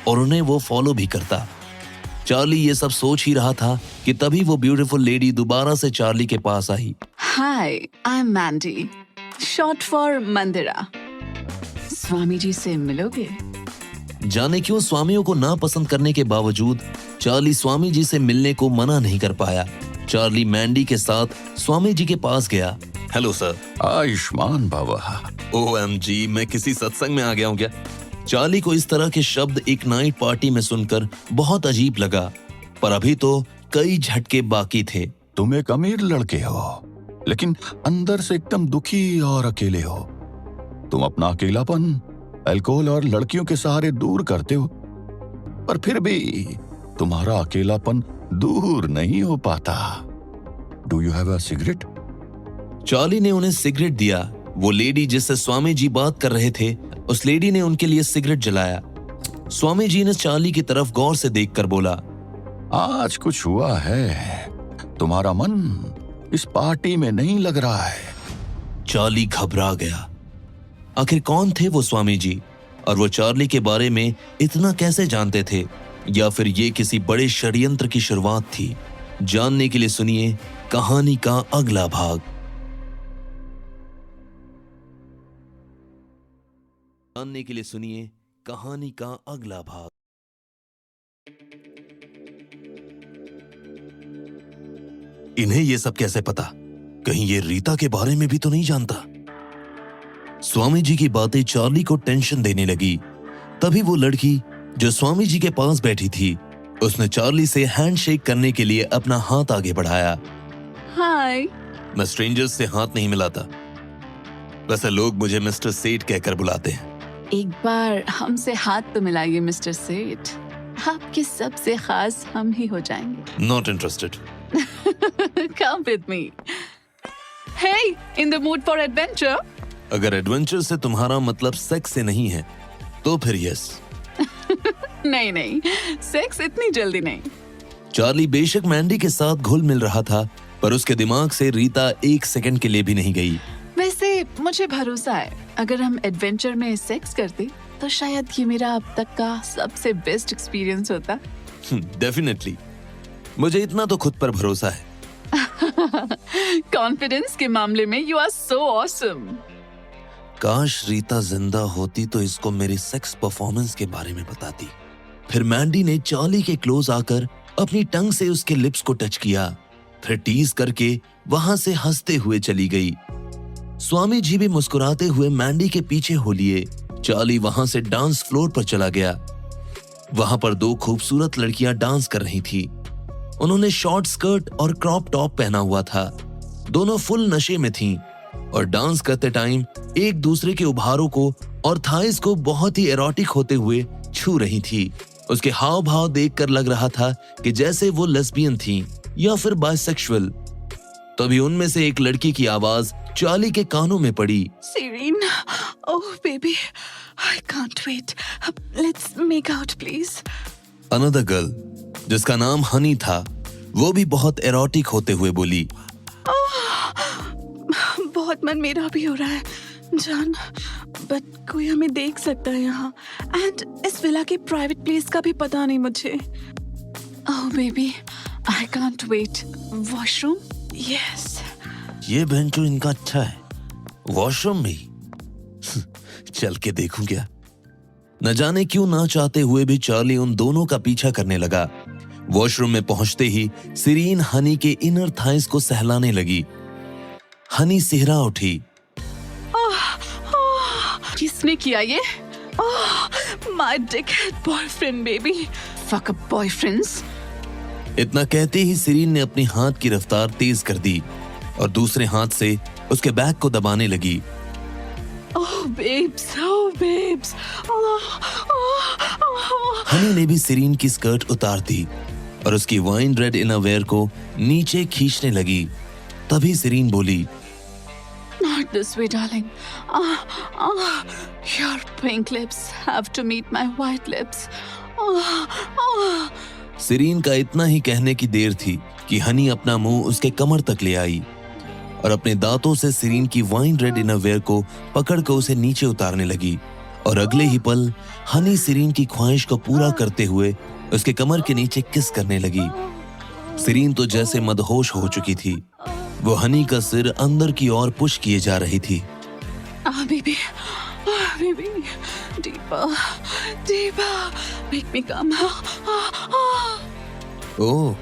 और उन्हें वो फॉलो भी करता। चार्ली ये सब सोच ही रहा था कि तभी वो ब्यूटीफुल लेडी दोबारा से चार्ली के पास आई। हाय, I am Mandy, short for मंदिरा। स्वामी जी से मिलोगे? जाने क्यों स्वामियों को नापसंद करने के बावजूद चार्ली स्वामी जी से मिलने को मना नहीं कर पाया। चार्ली मैंडी के साथ स्वामी जी के पास गया। Hello sir. Ayushman Baba. OMG, मैं किसी सत्संग में आ गया हूँ क्या? चार्ली को इस तरह के शब्द एक नाइट पार्टी में सुनकर बहुत अजीब लगा, पर अभी तो कई झटके बाकी थे। तुम एक अमीर लड़के हो, लेकिन अंदर से एकदम दुखी और अकेले हो। तुम अपना अकेलापन अल्कोहल और लड़कियों के सहारे दूर करते हो, पर फिर भी तुम्हारा अकेलापन दूर नहीं हो पाता। Do you have a cigarette? Charlie ने उन्हें सिगरेट दिया। वो लेडी जिससे स्वामी जी बात कर रहे थे, उस लेडी ने उनके लिए सिगरेट जलाया। स्वामी जी ने चार्ली की तरफ गौर से देखकर बोला, आज कुछ हुआ है, तुम्हारा मन इस पार्टी में नहीं लग रहा है। चार्ली घबरा गया। आखिर कौन थे वो स्वामी जी, और वो चार्ली के बारे में इतना कैसे जानते थे, या फिर ये किसी बड़े षड्यंत्र की शुरुआत थी? जानने के लिए सुनिए कहानी का अगला भाग। जानने के लिए सुनिए कहानी का अगला भाग। इन्हें ये सब कैसे पता? कहीं ये रीता के बारे में भी तो नहीं जानता? स्वामी जी की बातें चार्ली को टेंशन देने लगी। तभी वो लड़की जो स्वामी जी के पास बैठी थी, उसने चार्ली से हैंडशेक करने के लिए अपना हाथ आगे बढ़ाया। हाय। मैं स्ट्रेंजर्स से हाथ नहीं मिलाता। वैसे लोग मुझे मिस्टर सेठ कहकर बुलाते हैं। एक बार हमसे हाथ तो मिलाइए मिस्टर सेठ, आपके सबसे खास हम ही हो जाएंगे। Not interested. Come with me. Hey, in the mood for adventure? अगर एडवेंचर से तुम्हारा मतलब सेक्स से नहीं है तो फिर यस। नहीं नहीं, सेक्स इतनी जल्दी नहीं। चार्ली बेशक मैंडी के साथ घुल मिल रहा था, पर उसके दिमाग से रीता एक सेकंड के लिए भी नहीं गई। वैसे मुझे भरोसा है, अगर हम एडवेंचर में सेक्स करते तो शायद ये मेरा अब तक का सबसे बेस्ट एक्सपीरियंस होता। डेफिनेटली, मुझे इतना तो खुद पर भरोसा है। कॉन्फिडेंस के मामले में यू आर सो ऑसम। काश रीता जिंदा होती तो इसको मेरी सेक्स परफॉर्मेंस के बारे में बताती। फिर मैंडी ने चार्ली के क्लोज आकर अपनी टंग से उसके लिप्स को टच किया। फिर टीज करके वहां से हंसते हुए चली गई। स्वामी जी भी मुस्कुराते हुए मैंडी के पीछे हो लिए। चार्ली वहां से डांस फ्लोर पर चला गया। वहां पर दो खूबसूरत लड़कियां डांस कर रही थी। उन्होंने शॉर्ट स्कर्ट और क्रॉप टॉप पहना हुआ था। दोनों फुल नशे में थीं और डांस करते टाइम एक दूसरे के उभारों को और थाइस को बहुत ही एरोटिक होते हुए छू रही थी। उसके हाव भाव देखकर लग रहा था कि जैसे वो लेस्बियन थीं या फिर बाइसेक्सुअल। तभी उनमें से एक लड़की की आवाज चार्ली के कानों में पड़ी। Serene, oh baby, I can't wait. Let's make out, please. Another girl जिसका नाम हनी था वो भी बहुत एरोटिक होते हुए बोली, बहुत मन मेरा भी हो रहा है जान, बट कोई हमें देख सकता है यहाँ, एंड इस विला के प्राइवेट प्लेस का भी पता नहीं मुझे। Oh baby, I can't wait. Washroom? Yes. ये बेंचो इनका अच्छा है, वॉशरूम भी चल के देखूं क्या। न जाने क्यों ना चाहते हुए भी चार्ली उन दोनों का पीछा करने लगा। वॉशरूम में पहुंचते ही सिरीन हनी के इनर थाइस को सहलाने लगी। हनी सिहरा उठी। किसने किया ये? My dickhead boyfriend baby. Fuck up boyfriends. इतना कहते ही सिरीन ने अपनी हाथ की रफ्तार तेज कर दी और दूसरे हाथ से उसके बैक को दबाने लगी। ओह बेब्स, ओह बेब्स। हनी ने भी सिरीन की स्कर्ट उतार दी और उसकी वाइन रेड इनरवेयर को नीचे खींचने लगी। तभी सिरीन बोली, Not this way, darling. Your pink lips have to meet my white lips. Sirin का इतना ही कहने की देर थी कि हनी अपना मुंह उसके कमर तक ले आई और अपने दांतों से सिरीन की वाइन रेड इनरवेयर को पकड़कर उसे नीचे उतारने लगी। और अगले ही पल हनी सिरीन की ख्वाहिश को पूरा करते हुए उसके कमर के नीचे किस करने लगी। सिरीन तो जैसे मदहोश हो चुकी थी। वो हनी का सिर अंदर की ओर पुश किए जा रही थी। Baby, baby, deeper, deeper, make me come. ओह,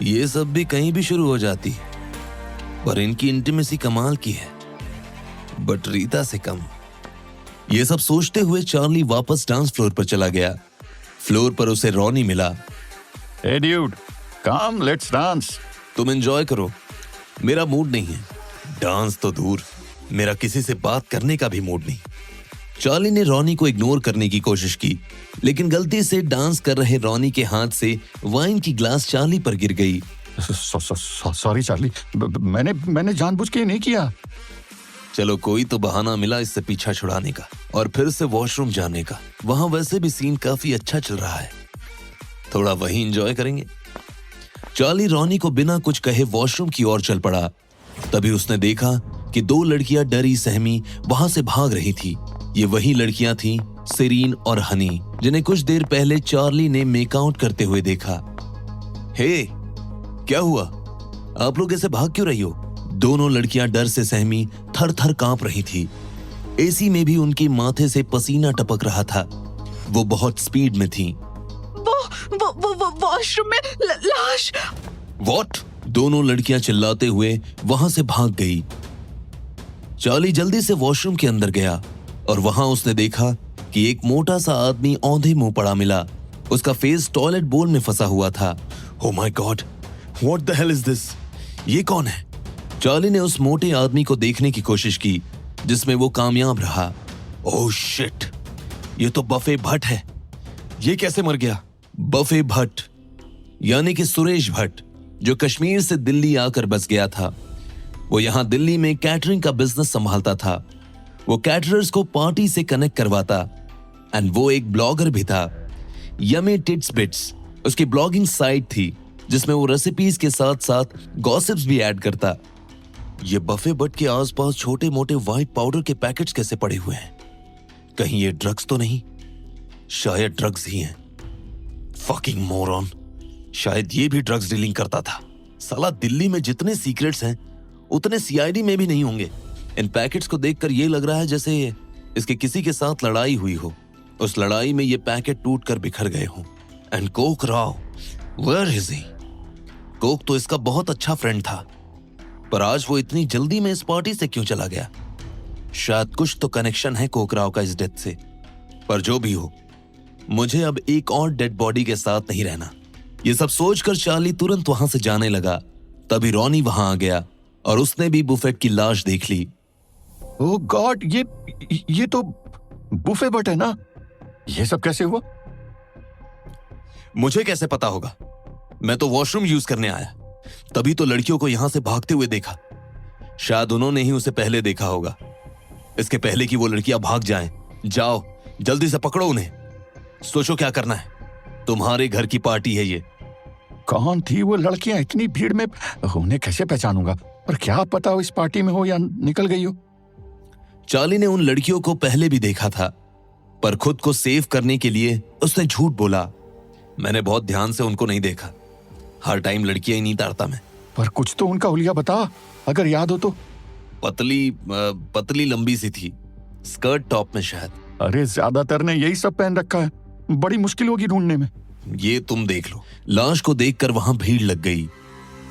ये सब भी कहीं भी शुरू हो जाती, पर इनकी इंटीमेसी कमाल की है, बट रीता से कम। ये सब सोचते हुए चार्ली वापस डांस फ्लोर पर चला गया। फ्लोर पर उसे रॉनी मिला। Hey dude, come, let's dance. तुम एंजॉय करो, मेरा मूड नहीं है। डांस तो दूर, मेरा किसी से बात करने का भी मूड नहीं। चार्ली ने रॉनी को इग्नोर करने की कोशिश की, लेकिन गलती से डांस कर रहे रॉनी के हाथ से वाइन की ग्लास चार्ली पर गिर गई। सॉरी चार्ली, मैंने जानबूझ के नहीं किया। चलो कोई तो बहाना मिला इससे पीछा छुड़ाने का और फिर से वॉशरूम जाने का। वहां वैसे भी सीन काफी अच्छा चल रहा है, थोड़ा वहीं एंजॉय करेंगे। चार्ली रॉनी को बिना कुछ कहे वॉशरूम की ओर चल पड़ा। तभी उसने देखा कि दो लड़कियां डरी सहमी वहां से भाग रही थी। ये वही लड़कियां थीं, सिरीन और हनी, जिन्हें कुछ देर पहले चार्ली ने मेकआउट करते हुए देखा। हे, क्या हुआ? आप लोग ऐसे भाग क्यों रही हो? दोनों लड़कियां डर से सहमी थर थर कांप रही थी। एसी में भी उनके माथे से पसीना टपक रहा था। वो बहुत स्पीड में थीं। वो वॉशरूम में लाश। What? दोनों लड़कियां चिल्लाते हुए वहां से भाग गई। चार्ली जल्दी से वॉशरूम के अंदर गया और वहां उसने देखा कि एक मोटा सा आदमी औंधे मुंह पड़ा मिला। उसका फेस टॉयलेट बोल में फंसा हुआ था। Oh my God, what the hell is this? ये कौन है? चार्ली ने उस मोटे आदमी को देखने की कोशिश की, जिसमें वो कामयाब रहा। ओह शिट, ये तो बफे भट्ट है। ये कैसे मर गया? बफे भट्ट यानी कि सुरेश भट्ट, जो कश्मीर से दिल्ली आकर बस गया था। वो यहां दिल्ली में कैटरिंग का बिजनेस संभालता था। वो कैटरर्स को पार्टी से कनेक्ट करवाता, एंड वो एक ब्लॉगर भी था। यमी टिट्स बिट्स उसकी ब्लॉगिंग साइट थी, जिसमें वो रेसिपीज के साथ साथ गॉसिप्स भी ऐड करता। ये बफे भट्ट के आसपास छोटे मोटे व्हाइट पाउडर के पैकेट्स कैसे पड़े हुए हैं? कहीं ये ड्रग्स तो नहीं? शायद ड्रग्स ही हैं। फकिंग मोरॉन, शायद ये भी ड्रग्स डीलिंग करता था। साला दिल्ली में जितने सीक्रेट्स हैं उतने सीआईडी में भी नहीं होंगे। इन पैकेट्स को देखकर ये लग रहा है जैसे इसके किसी के साथ लड़ाई हुई हो। उस लड़ाई में ये पैकेट टूटकर बिखर गए हों। And Coke Rao, where is he? Coke तो इसका बहुत अच्छा फ्रेंड था, पर आज वो इतनी जल्दी में इस पार्टी से क्यों चला गया? शायद कुछ तो कनेक्शन है कोकराव का इस डेथ से। पर जो भी हो, मुझे अब एक और डेड बॉडी के साथ नहीं रहना। ये सब सोचकर चार्ली तुरंत वहां से जाने लगा। तभी रॉनी वहां आ गया और उसने भी बुफेट की लाश देख ली। ओह गॉड, ये तो बुफे बट है ना? ये सब कैसे हुआ? मुझे कैसे पता होगा? मैं तो वॉशरूम यूज करने आया, तभी तो लड़कियों को यहां से भागते हुए देखा। शायद उन्होंने ही उसे पहले देखा होगा, इसके पहले कि वो लड़कियां भाग जाएं। जाओ, जल्दी से पकड़ो उन्हें। सोचो क्या करना है, तुम्हारे घर की पार्टी है ये। कौन थी वो लड़कियां? इतनी भीड़ में उन्हें कैसे पहचानूंगा? पर क्या पता वो इस पार्टी में हो या निकल गई हो। चार्ली ने उन लड़कियों को पहले भी देखा था, पर खुद को सेव करने के लिए उसने झूठ बोला। मैंने बहुत ध्यान से उनको नहीं देखा, हर टाइम लड़कियां ही नहीं तारता मैं। पर कुछ तो उनका हुलिया बता, अगर याद हो तो। पतली लंबी सी थी, स्कर्ट टॉप में शायद। अरे ज्यादातर ने यही सब पहन रखा है, बड़ी मुश्किल होगी ढूंढने में। ये तुम देख लो। लाश को देखकर वहां भीड़ लग गई।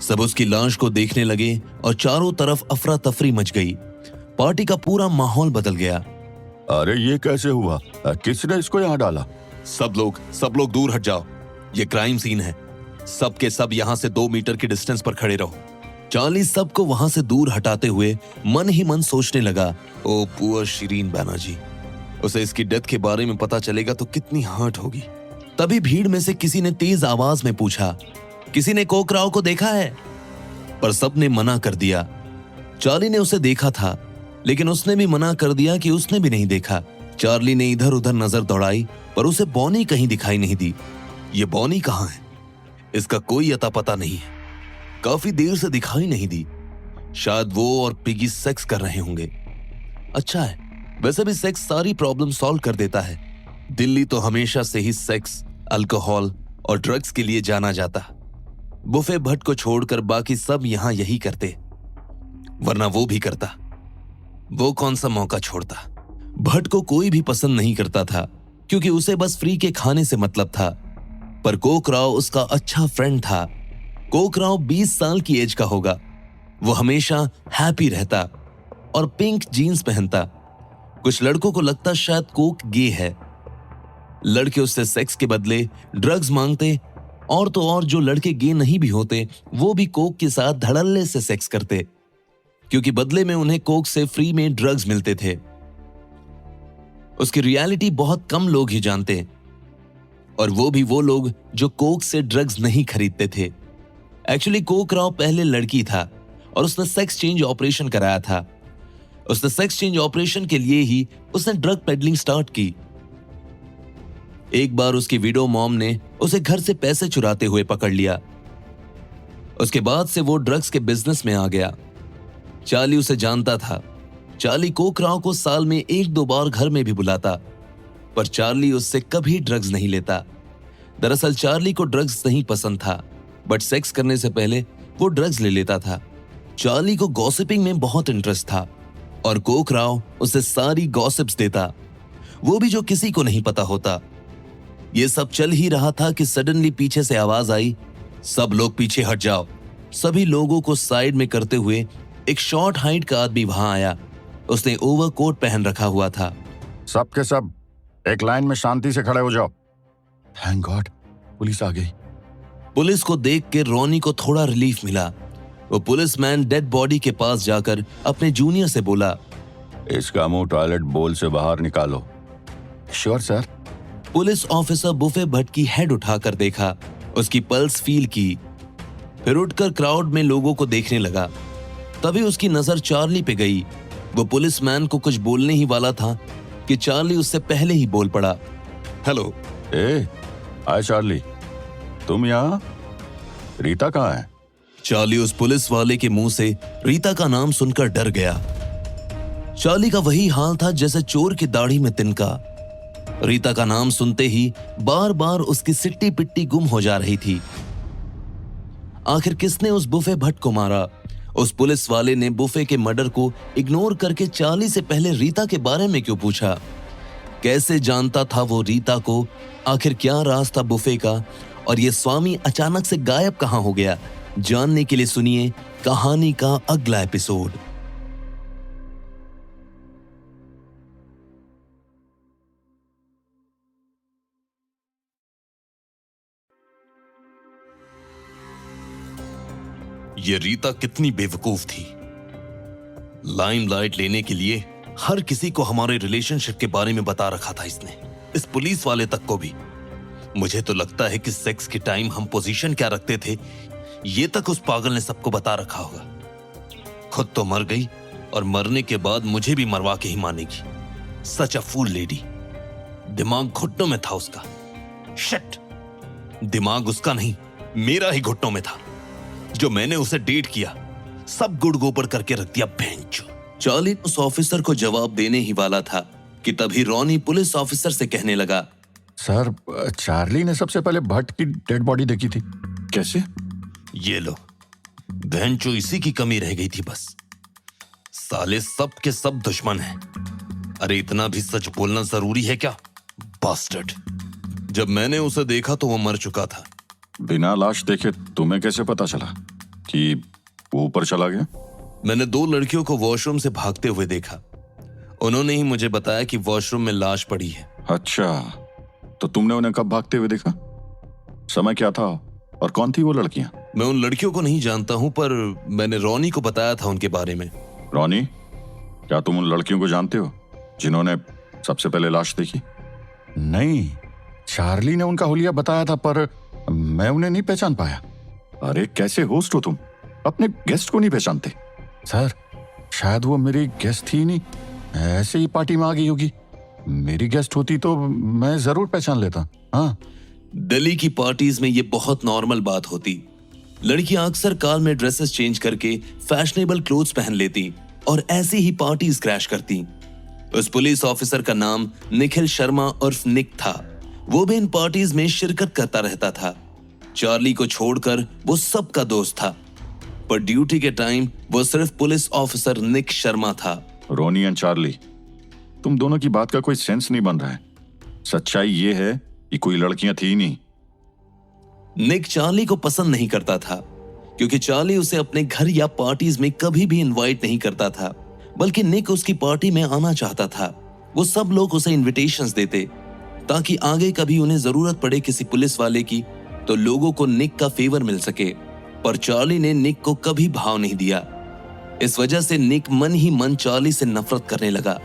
सब उसकी लाश को देखने लगे और चारों तरफ अफरा तफरी मच गई। पार्टी का पूरा माहौल बदल गया। अरे ये कैसे हुआ? किसने इसको यहाँ डाला? सब लोग दूर हट जाओ, ये क्राइम सीन है। सब के सब यहाँ से 2 मीटर की डिस्टेंस पर खड़े रहो। चार्ली सबको वहां से दूर हटाते हुए मन ही मन सोचने लगा, ओ पुअर शिरीन बैनर्जी, उसे इसकी डेथ के बारे में पता चलेगा तो कितनी हर्ट होगी। तभी भीड़ में से किसी ने तेज आवाज में पूछा, किसी ने कोकराव को देखा है? पर सबने मना कर दिया। चार्ली ने उसे देखा था, लेकिन उसने भी मना कर दिया कि उसने भी नहीं देखा। चार्ली ने इधर उधर नजर दौड़ाई, पर उसे बॉनी कहीं दिखाई नहीं दी। ये बॉनी कहाँ है? इसका कोई अता पता नहीं है, काफी देर से दिखाई नहीं दी। शायद वो और पिगी सेक्स कर रहे होंगे। अच्छा है, वैसे भी सेक्स सारी प्रॉब्लम सॉल्व कर देता है। दिल्ली तो हमेशा से ही सेक्स, अल्कोहल और ड्रग्स के लिए जाना जाता। बुफे भट्ट को छोड़कर बाकी सब यहां यही करते, वरना वो भी करता। वो कौन सा मौका छोड़ता? भट्ट को कोई भी पसंद नहीं करता था, क्योंकि उसे बस फ्री के खाने से मतलब था। पर कोकराव उसका अच्छा फ्रेंड था। कोकराव 20 साल की एज का होगा। वो हमेशा हैप्पी रहता और पिंक जीन्स पहनता। कुछ लड़कों को लगता शायद कोक गे है। लड़के उससे सेक्स के बदले ड्रग्स मांगते, और तो और जो लड़के गे नहीं भी होते वो भी कोक के साथ धड़ल्ले से सेक्स करते, क्योंकि बदले में उन्हें कोक से फ्री में ड्रग्स मिलते थे। उसकी रियलिटी बहुत कम लोग ही जानते, और वो भी वो लोग जो कोक से ड्रग्स नहीं खरीदते थे। एक्चुअली कोकराव पहले लड़की था और उसने सेक्स चेंज ऑपरेशन कराया था। उसने सेक्स चेंज ऑपरेशन के लिए ही उसने ड्रग पेडलिंग स्टार्ट की। एक बार उसकी विडो मॉम ने उसे घर से पैसे चुराते हुए पकड़ लिया। उसके बाद से वो ड्रग्स के बिजनेस में आ गया। चार्ली उसे जानता था। चार्ली कोकराव को साल में 1-2 बार घर में भी बुलाता, पर चार्ली उससे कभी ड्रग्स नहीं लेता। दरअसल चार्ली को ड्रग्स नहीं पसंद था, बट सेक्स करने से पहले वो ड्रग्स ले लेता था। चार्ली को गॉसिपिंग में बहुत इंटरेस्ट था और कोकराव उसे सारी गॉसिप्स देता, वो भी जो किसी को नहीं पता होता। ये सब चल ही रहा था कि सडनली पीछे से आवाज आई, सब लोग पीछे हट जाओ। सभी लोगों को साइड में करते हुए एक शॉर्ट हाइट का आदमी वहां आया। उसने ओवरकोट पहन रखा हुआ था। सब के सब एक लाइन में शांति से खड़े हो जाओ। थैंक गॉड, पुलिस आ गई। पुलिस को देख के रॉनी को थोड़ा रिलीफ मिला। वो पुलिसमैन डेड बॉडी के पास जाकर अपने जूनियर से बोला, इसका मुंह टॉयलेट बोल से बाहर निकालो। Sure sir. Police officer buffet Bhatt की हेड उठाकर देखा, उसकी पल्स फील की, फिर उठकर क्राउड में लोगों को देखने लगा। तभी उसकी नजर चार्ली पे गई। वो पुलिसमैन को कुछ बोलने ही वाला था कि चार्ली उससे पहले ही बोल पड़ा, हेलो। हाय चार्ली, तुम यहाँ? रीता कहाँ है? चार्ली उस पुलिस वाले के मुंह से रीता का नाम सुनकर डर गया। चार्ली का वही हाल था जैसे चोर की दाढ़ी में तिनका। रीता का नाम सुनते ही बार बार उसकी सिट्टी पिट्टी गुम हो जा रही थी। आखिर किसने उस बुफे भट्ट को मारा? उस पुलिस वाले ने बुफे के मर्डर को इग्नोर करके चार्ली से पहले रीता के बारे में क्यों पूछा? कैसे जानता था वो रीता को? आखिर क्या राज था बुफे का? और ये स्वामी अचानक से गायब कहां हो गया? जानने के लिए सुनिए कहानी का अगला एपिसोड। ये रीता कितनी बेवकूफ थी। लाइमलाइट लेने के लिए हर किसी को हमारे रिलेशनशिप के बारे में बता रखा था इसने, इस पुलिस वाले तक को भी। मुझे तो लगता है कि सेक्स के टाइम हम पोजीशन क्या रखते थे ये तक उस पागल ने सबको बता रखा होगा। खुद तो मर गई और मरने के बाद मुझे भी मरवा के ही मानेगी। सच अ फूल लेडी। दिमाग घुटनों में था उसका। शिट, दिमाग उसका नहीं मेरा ही घुटनों में था। जो मैंने उसे डेट किया सब गुड़ गोबर करके रख दिया बेंच। चार्ली उस ऑफिसर को जवाब देने ही वाला था कि तभी रॉनी पुलिस ऑफिसर से कहने लगा, सर, चार्ली ने सबसे पहले भट्ट की डेड बॉडी देखी थी। कैसे? ये लो, बेंचो इसी की कमी रह गई थी बस। साले सब के सब दुश्मन हैं। अरे इतना भी सच बोलना जरूरी है क्या? बास्टर्ड। जब मैंने उसे देखा तो वो मर चुका था। बिना लाश देखे तुम्हें कैसे पता चला कि वो ऊपर चला गया? मैंने 2 लड़कियों को वॉशरूम से भागते हुए देखा। उन्होंने ही मुझे बताया कि वॉशरूम में लाश पड़ी है। अच्छा, तो तुमने उन्हें कब भागते हुए देखा? समय क्या था और कौन थी वो लड़कियां? मैं उन लड़कियों को नहीं जानता हूं, पर मैंने रॉनी को बताया था उनके बारे में। रॉनी, क्या तुम उन लड़कियों को जानते हो जिन्होंने सबसे पहले लाश देखी? नहीं, चार्ली ने उनका हुलिया बताया था पर मैं उन्हें नहीं पहचान पाया। अरे कैसे होस्ट हो तुम, अपने गेस्ट को नहीं पहचानते? सर, शायद वो मेरी गेस्ट थी नहीं, ऐसे ही पार्टी में आ गई होगी। मेरी गेस्ट होती तो मैं जरूर पहचान लेता। हाँ, दिल्ली की पार्टीज में ये बहुत नॉर्मल बात होती। लड़कियां अक्सर कार में ड्रेसेस चेंज करके फैशनेबल क्लोथ्स पहन लेती और ऐसी ही पार्टीज क्रैश करती। उस पुलिस ऑफिसर का नाम निखिल शर्मा उर्फ निक था। वो भी इन पार्टीज में शिरकत करता रहता था। चार्ली को छोड़कर वो सबका दोस्त था, पर ड्यूटी के टाइम वो सिर्फ पुलिस ऑफिसर निक शर्मा था। रोनी एंड चार्ली, तुम दोनों की बात का कोई सेंस नहीं बन रहा है। सच्चाई ये है कि कोई लड़कियां थी नहीं। निक चार्ली को पसंद नहीं करता था क्योंकि चार्ली उसे अपने घर या पार्टीज में कभी भी इनवाइट नहीं करता था, बल्कि निक उसकी पार्टी में आना चाहता था। वो सब लोग उसे इनविटेशंस देते ताकि आगे कभी उन्हें जरूरत पड़े किसी पुलिस वाले की तो लोगों को निक का फेवर मिल सके। पर चार्ली ने निक को कभी भाव नहीं दिया। इस वजह से निक मन ही मन चार्ली से नफरत करने लगा।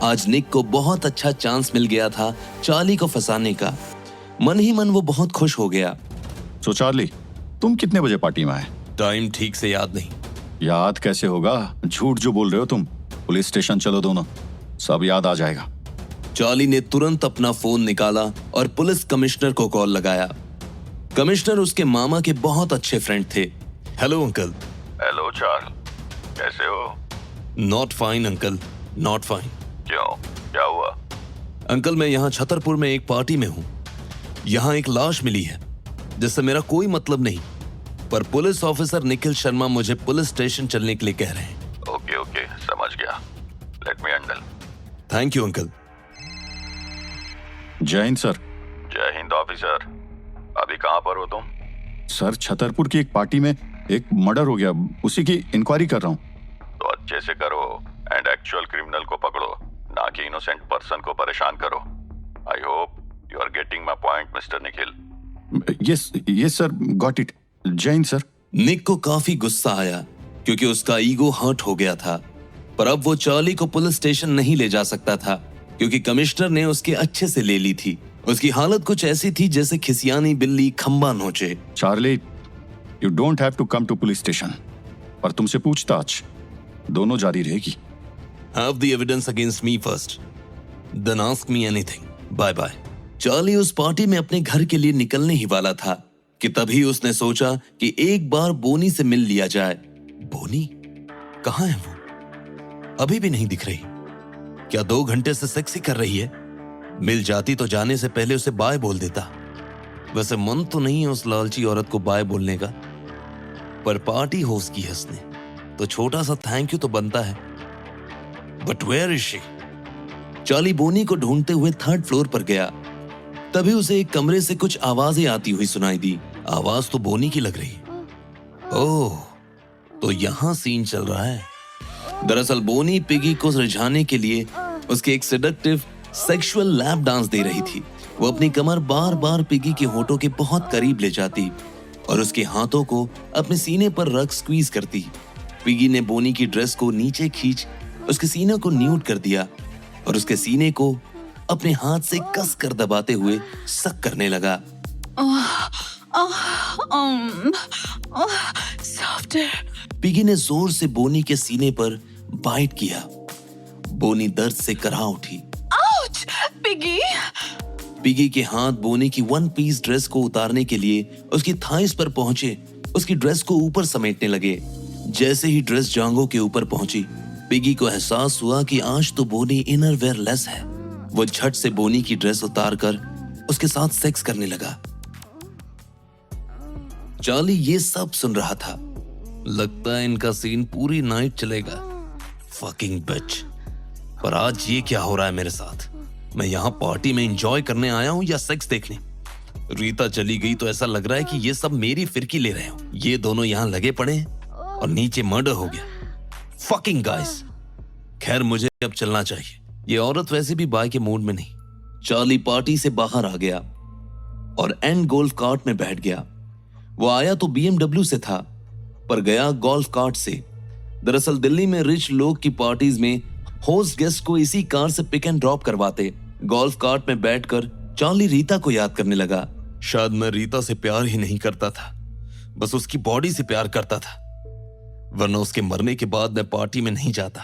आज निक को बहुत अच्छा चांस मिल गया था चार्ली को फंसाने का। मन ही मन वो बहुत खुश हो गया। सो चार्ली, तुम कितने बजे पार्टी में आए? टाइम ठीक से याद नहीं। याद कैसे होगा, झूठ जो बोल रहे हो तुम। पुलिस स्टेशन चलो दोनों, सब याद आ जाएगा। चार्ली ने तुरंत अपना फोन निकाला और पुलिस कमिश्नर को कॉल लगाया। कमिश्नर उसके मामा के बहुत अच्छे फ्रेंड थे। Hello uncle. हेलो चार्ल, कैसे हो? Not fine uncle, not fine. क्यों, क्या हुआ? अंकल, मैं यहाँ छतरपुर में एक पार्टी में हूँ। यहाँ एक लाश मिली है जिससे मेरा कोई मतलब नहीं, पर पुलिस ऑफिसर निखिल शर्मा मुझे पुलिस स्टेशन चलने के लिए कह रहे हैं। ओके ओके, समझ गया। Let me handle. Thank you uncle. जय हिंद सर। जय हिंद ऑफिसर। अभी कहाँ पर हो तुम? सर, छतरपुर की एक पार्टी में एक मर्डर हो गया, उसी की इंक्वायरी कर रहा हूँ। तो अच्छे से करो एंड एक्चुअल क्रिमिनल को पकड़ो, ना कि इनोसेंट पर्सन को परेशान करो। I hope you are getting my point mister Nikhil. Yes sir, got it. Jai Hind sir. निक को काफी गुस्सा आया क्योंकि उसका ईगो हर्ट हो गया था, पर अब वो चार्ली को पुलिस स्टेशन नहीं ले जा सकता था क्योंकि कमिश्नर ने उसके अच्छे से ले ली थी। उसकी हालत कुछ ऐसी थी जैसे खिसियानी बिल्ली खंबा नोचे। Charlie, you don't have to come to police station, पर तुमसे पूछताछ दोनों जारी रहेगी। Have the evidence against me first, then ask me anything. Bye bye. Charlie उस पार्टी में अपने घर के लिए निकलने ही वाला था कि तभी उसने सोचा कि एक बार बोनी से मिल लिया जाए। बोनी कहाँ है वो? अभी भी नहीं दिख रही। क्या 2 घंटे से सेक्स ही कर रही है? मिल जाती तो जाने से पहले उसे बाय बोल देता। वैसे मन तो नहीं है उस लालची औरत को बाय बोलने का, पर पार्टी होस्ट की है उसने तो छोटा सा थैंक यू तो बनता है। But where is she? Charlie Bonnie को ढूंढते हुए 3rd फ्लोर पर गया। तभी उसे एक कमरे से कुछ आवाजें आती हुई सुनाई दी। आवाज तो बोनी की लग रही। ओह, तो यहाँ सीन चल रहा है। दरअसल बोनी पिगी को रिझाने के लिए उसके एक सेडक्टिव सेक्सुअल लैप डांस दे रही थी। वो अपनी कमर बार बार पिगी के होठों के बहुत करीब ले जाती और उसके हाथों को अपने सीने पर रख स्क्वीज करती। पिगी ने बोनी की ड्रेस को नीचे खींच उसके सीने को न्यूड कर दिया और उसके सीने को अपने हाथ से कस कर दबाते हुए सक करने लगा। Softer. पिगी ने जोर से बोनी के सीने पर बाइट किया। बोनी दर्द से कराह उठी। Ouch! Piggy! पिगी के हाथ बोनी की वन पीस ड्रेस को उतारने के लिए उसकी थाइस पर पहुंचे, उसकी ड्रेस को ऊपर समेटने लगे। जैसे ही ड्रेस जांघों के ऊपर पहुंची, पिगी को एहसास हुआ कि आज तो बोनी इनर वेयर लेस है। वो झट से बोनी की ड्रेस उतारकर उसके साथ सेक्स करने लगा। चार्ली ये सब सुन रहा था। लगता है इनका सीन पूरी नाइट चलेगा। Fucking bitch. पर आज ये क्या हो रहा है मेरे साथ? मैं यहाँ पार्टी में एंजॉय करने आया हूँ या सेक्स देखने? रीता चली गई तो ऐसा लग रहा है कि ये सब मेरी फिरकी ले रहे हो। ये दोनों यहाँ लगे पड़े हैं और नीचे मर्डर हो गया। Fucking guys. खैर मुझे अब चलना चाहिए। ये औरत वैसे भी बाय के मूड में नहीं। चार्ली पार्टी से बाहर आ गया और एंड गोल्फ कार्ट में बैठ गया। वो आया तो BMW से था पर गया गोल्फ कार्ट से। दरअसल दिल्ली में रिच लोग की पार्टीज में होस्ट गेस्ट को इसी कार से पिक एंड ड्रॉप करवाते। गोल्फ कार्ट में बैठकर चार्ली रीता को याद करने लगा। शायद मैं रीता से प्यार ही नहीं करता था, बस उसकी बॉडी से प्यार करता था, वरना उसके मरने के बाद मैं पार्टी में नहीं जाता।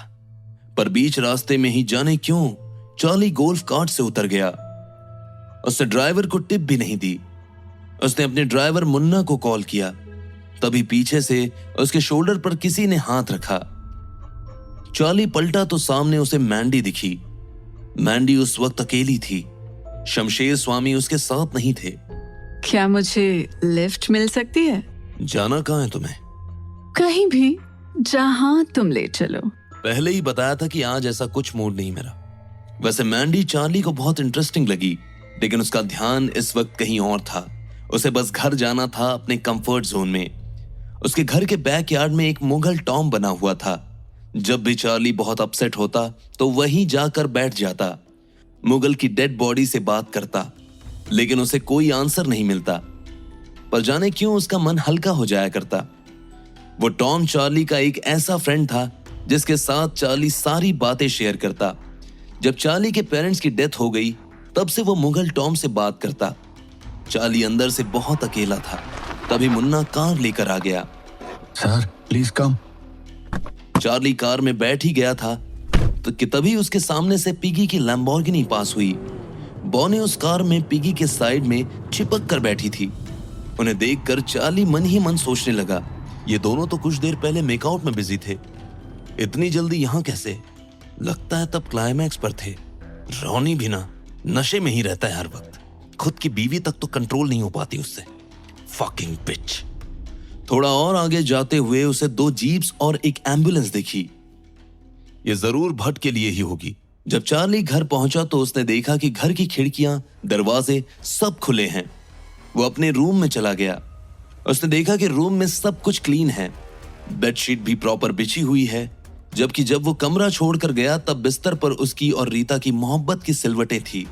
पर बीच रास्ते में ही जाने क्यों चार्ली गोल्फ कार्ट से उतर गया। उसने ड्राइवर को टिप भी नहीं दी। उसने अपने ड्राइवर मुन्ना को कॉल किया। तभी पीछे से उसके शोल्डर पर किसी ने हाथ रखा। चार्ली पलटा तो सामने उसे मैंडी दिखी। मैंडी उस वक्त अकेली थी। शमशेर स्वामी उसके साथ नहीं थे। क्या मुझे लिफ्ट मिल सकती है? जाना कहाँ है तुम्हें? कहीं भी, जहां तुम ले चलो। पहले ही बताया था कि आज ऐसा कुछ मूड नहीं मेरा। वैसे मैंडी चार्ली को बहुत इंटरेस्टिंग लगी, लेकिन उसका ध्यान इस वक्त कहीं और था। उसे बस घर जाना था, अपने कंफर्ट जोन में। उसके घर के बैकयार्ड में एक मुगल टॉम बना हुआ था। जब भी चार्ली बहुत अपसेट होता तो वहीं जाकर बैठ जाता, मुगल की डेड बॉडी से बात करता, लेकिन उसे कोई आंसर नहीं मिलता। पर जाने क्यों उसका मन हल्का हो जाया करता। वो टॉम चार्ली का एक ऐसा फ्रेंड था जिसके साथ चार्ली सारी बातें शेयर करता। जब चार्ली के पेरेंट्स की डेथ हो गई तब से वो मुगल टॉम से बात करता। चार्ली अंदर से बहुत अकेला था। तभी मुन्ना कार लेकर आ गया। Sir please come. Charlie car में बैठ ही गया था तो कि तभी उसके सामने से पिगी की लैम्बोर्गिनी पास हुई। बॉनी उस कार में पिगी के साइड में चिपक कर बैठी थी। उन्हें देखकर चार्ली मन ही मन सोचने लगा, ये दोनों तो कुछ देर पहले मेकआउट में बिजी थे, इतनी जल्दी यहाँ कैसे? लगता है तब क्लाइमैक्स पर थे। रॉनी भी ना नशे में ही रहता है हर वक्त। खुद की बीवी तक तो कंट्रोल नहीं हो पाती उससे। Fucking bitch. थोड़ा और आगे जाते हुए उसे 2 जीप्स और एक एम्बुलेंस दिखी। ये जरूर भट्ट के लिए ही होगी। जब चार्ली घर पहुंचा तो उसने देखा कि घर की खिड़कियां, दरवाजे सब खुले हैं। वो अपने रूम में चला गया। उसने देखा कि रूम में सब कुछ क्लीन है। बेडशीट भी प्रॉपर बिछी हुई है। जबकि जब वो कमरा छोड़कर गया तब बिस्तर पर उसकी और रीता की मोहब्बत की सिलवटें थी।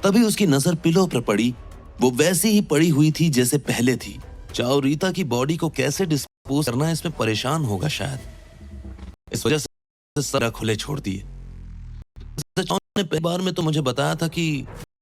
तभी उसकी नजर पिलो पर पड़ी। वो वैसी ही पड़ी हुई थी जैसे पहले थी। चाओ रीता की बॉडी को कैसे डिस्पोज करना है इसमें परेशान होगा शायद। इस वजह से सारा खुले छोड़ दिए। चाओ ने पहली बार में तो मुझे बताया था कि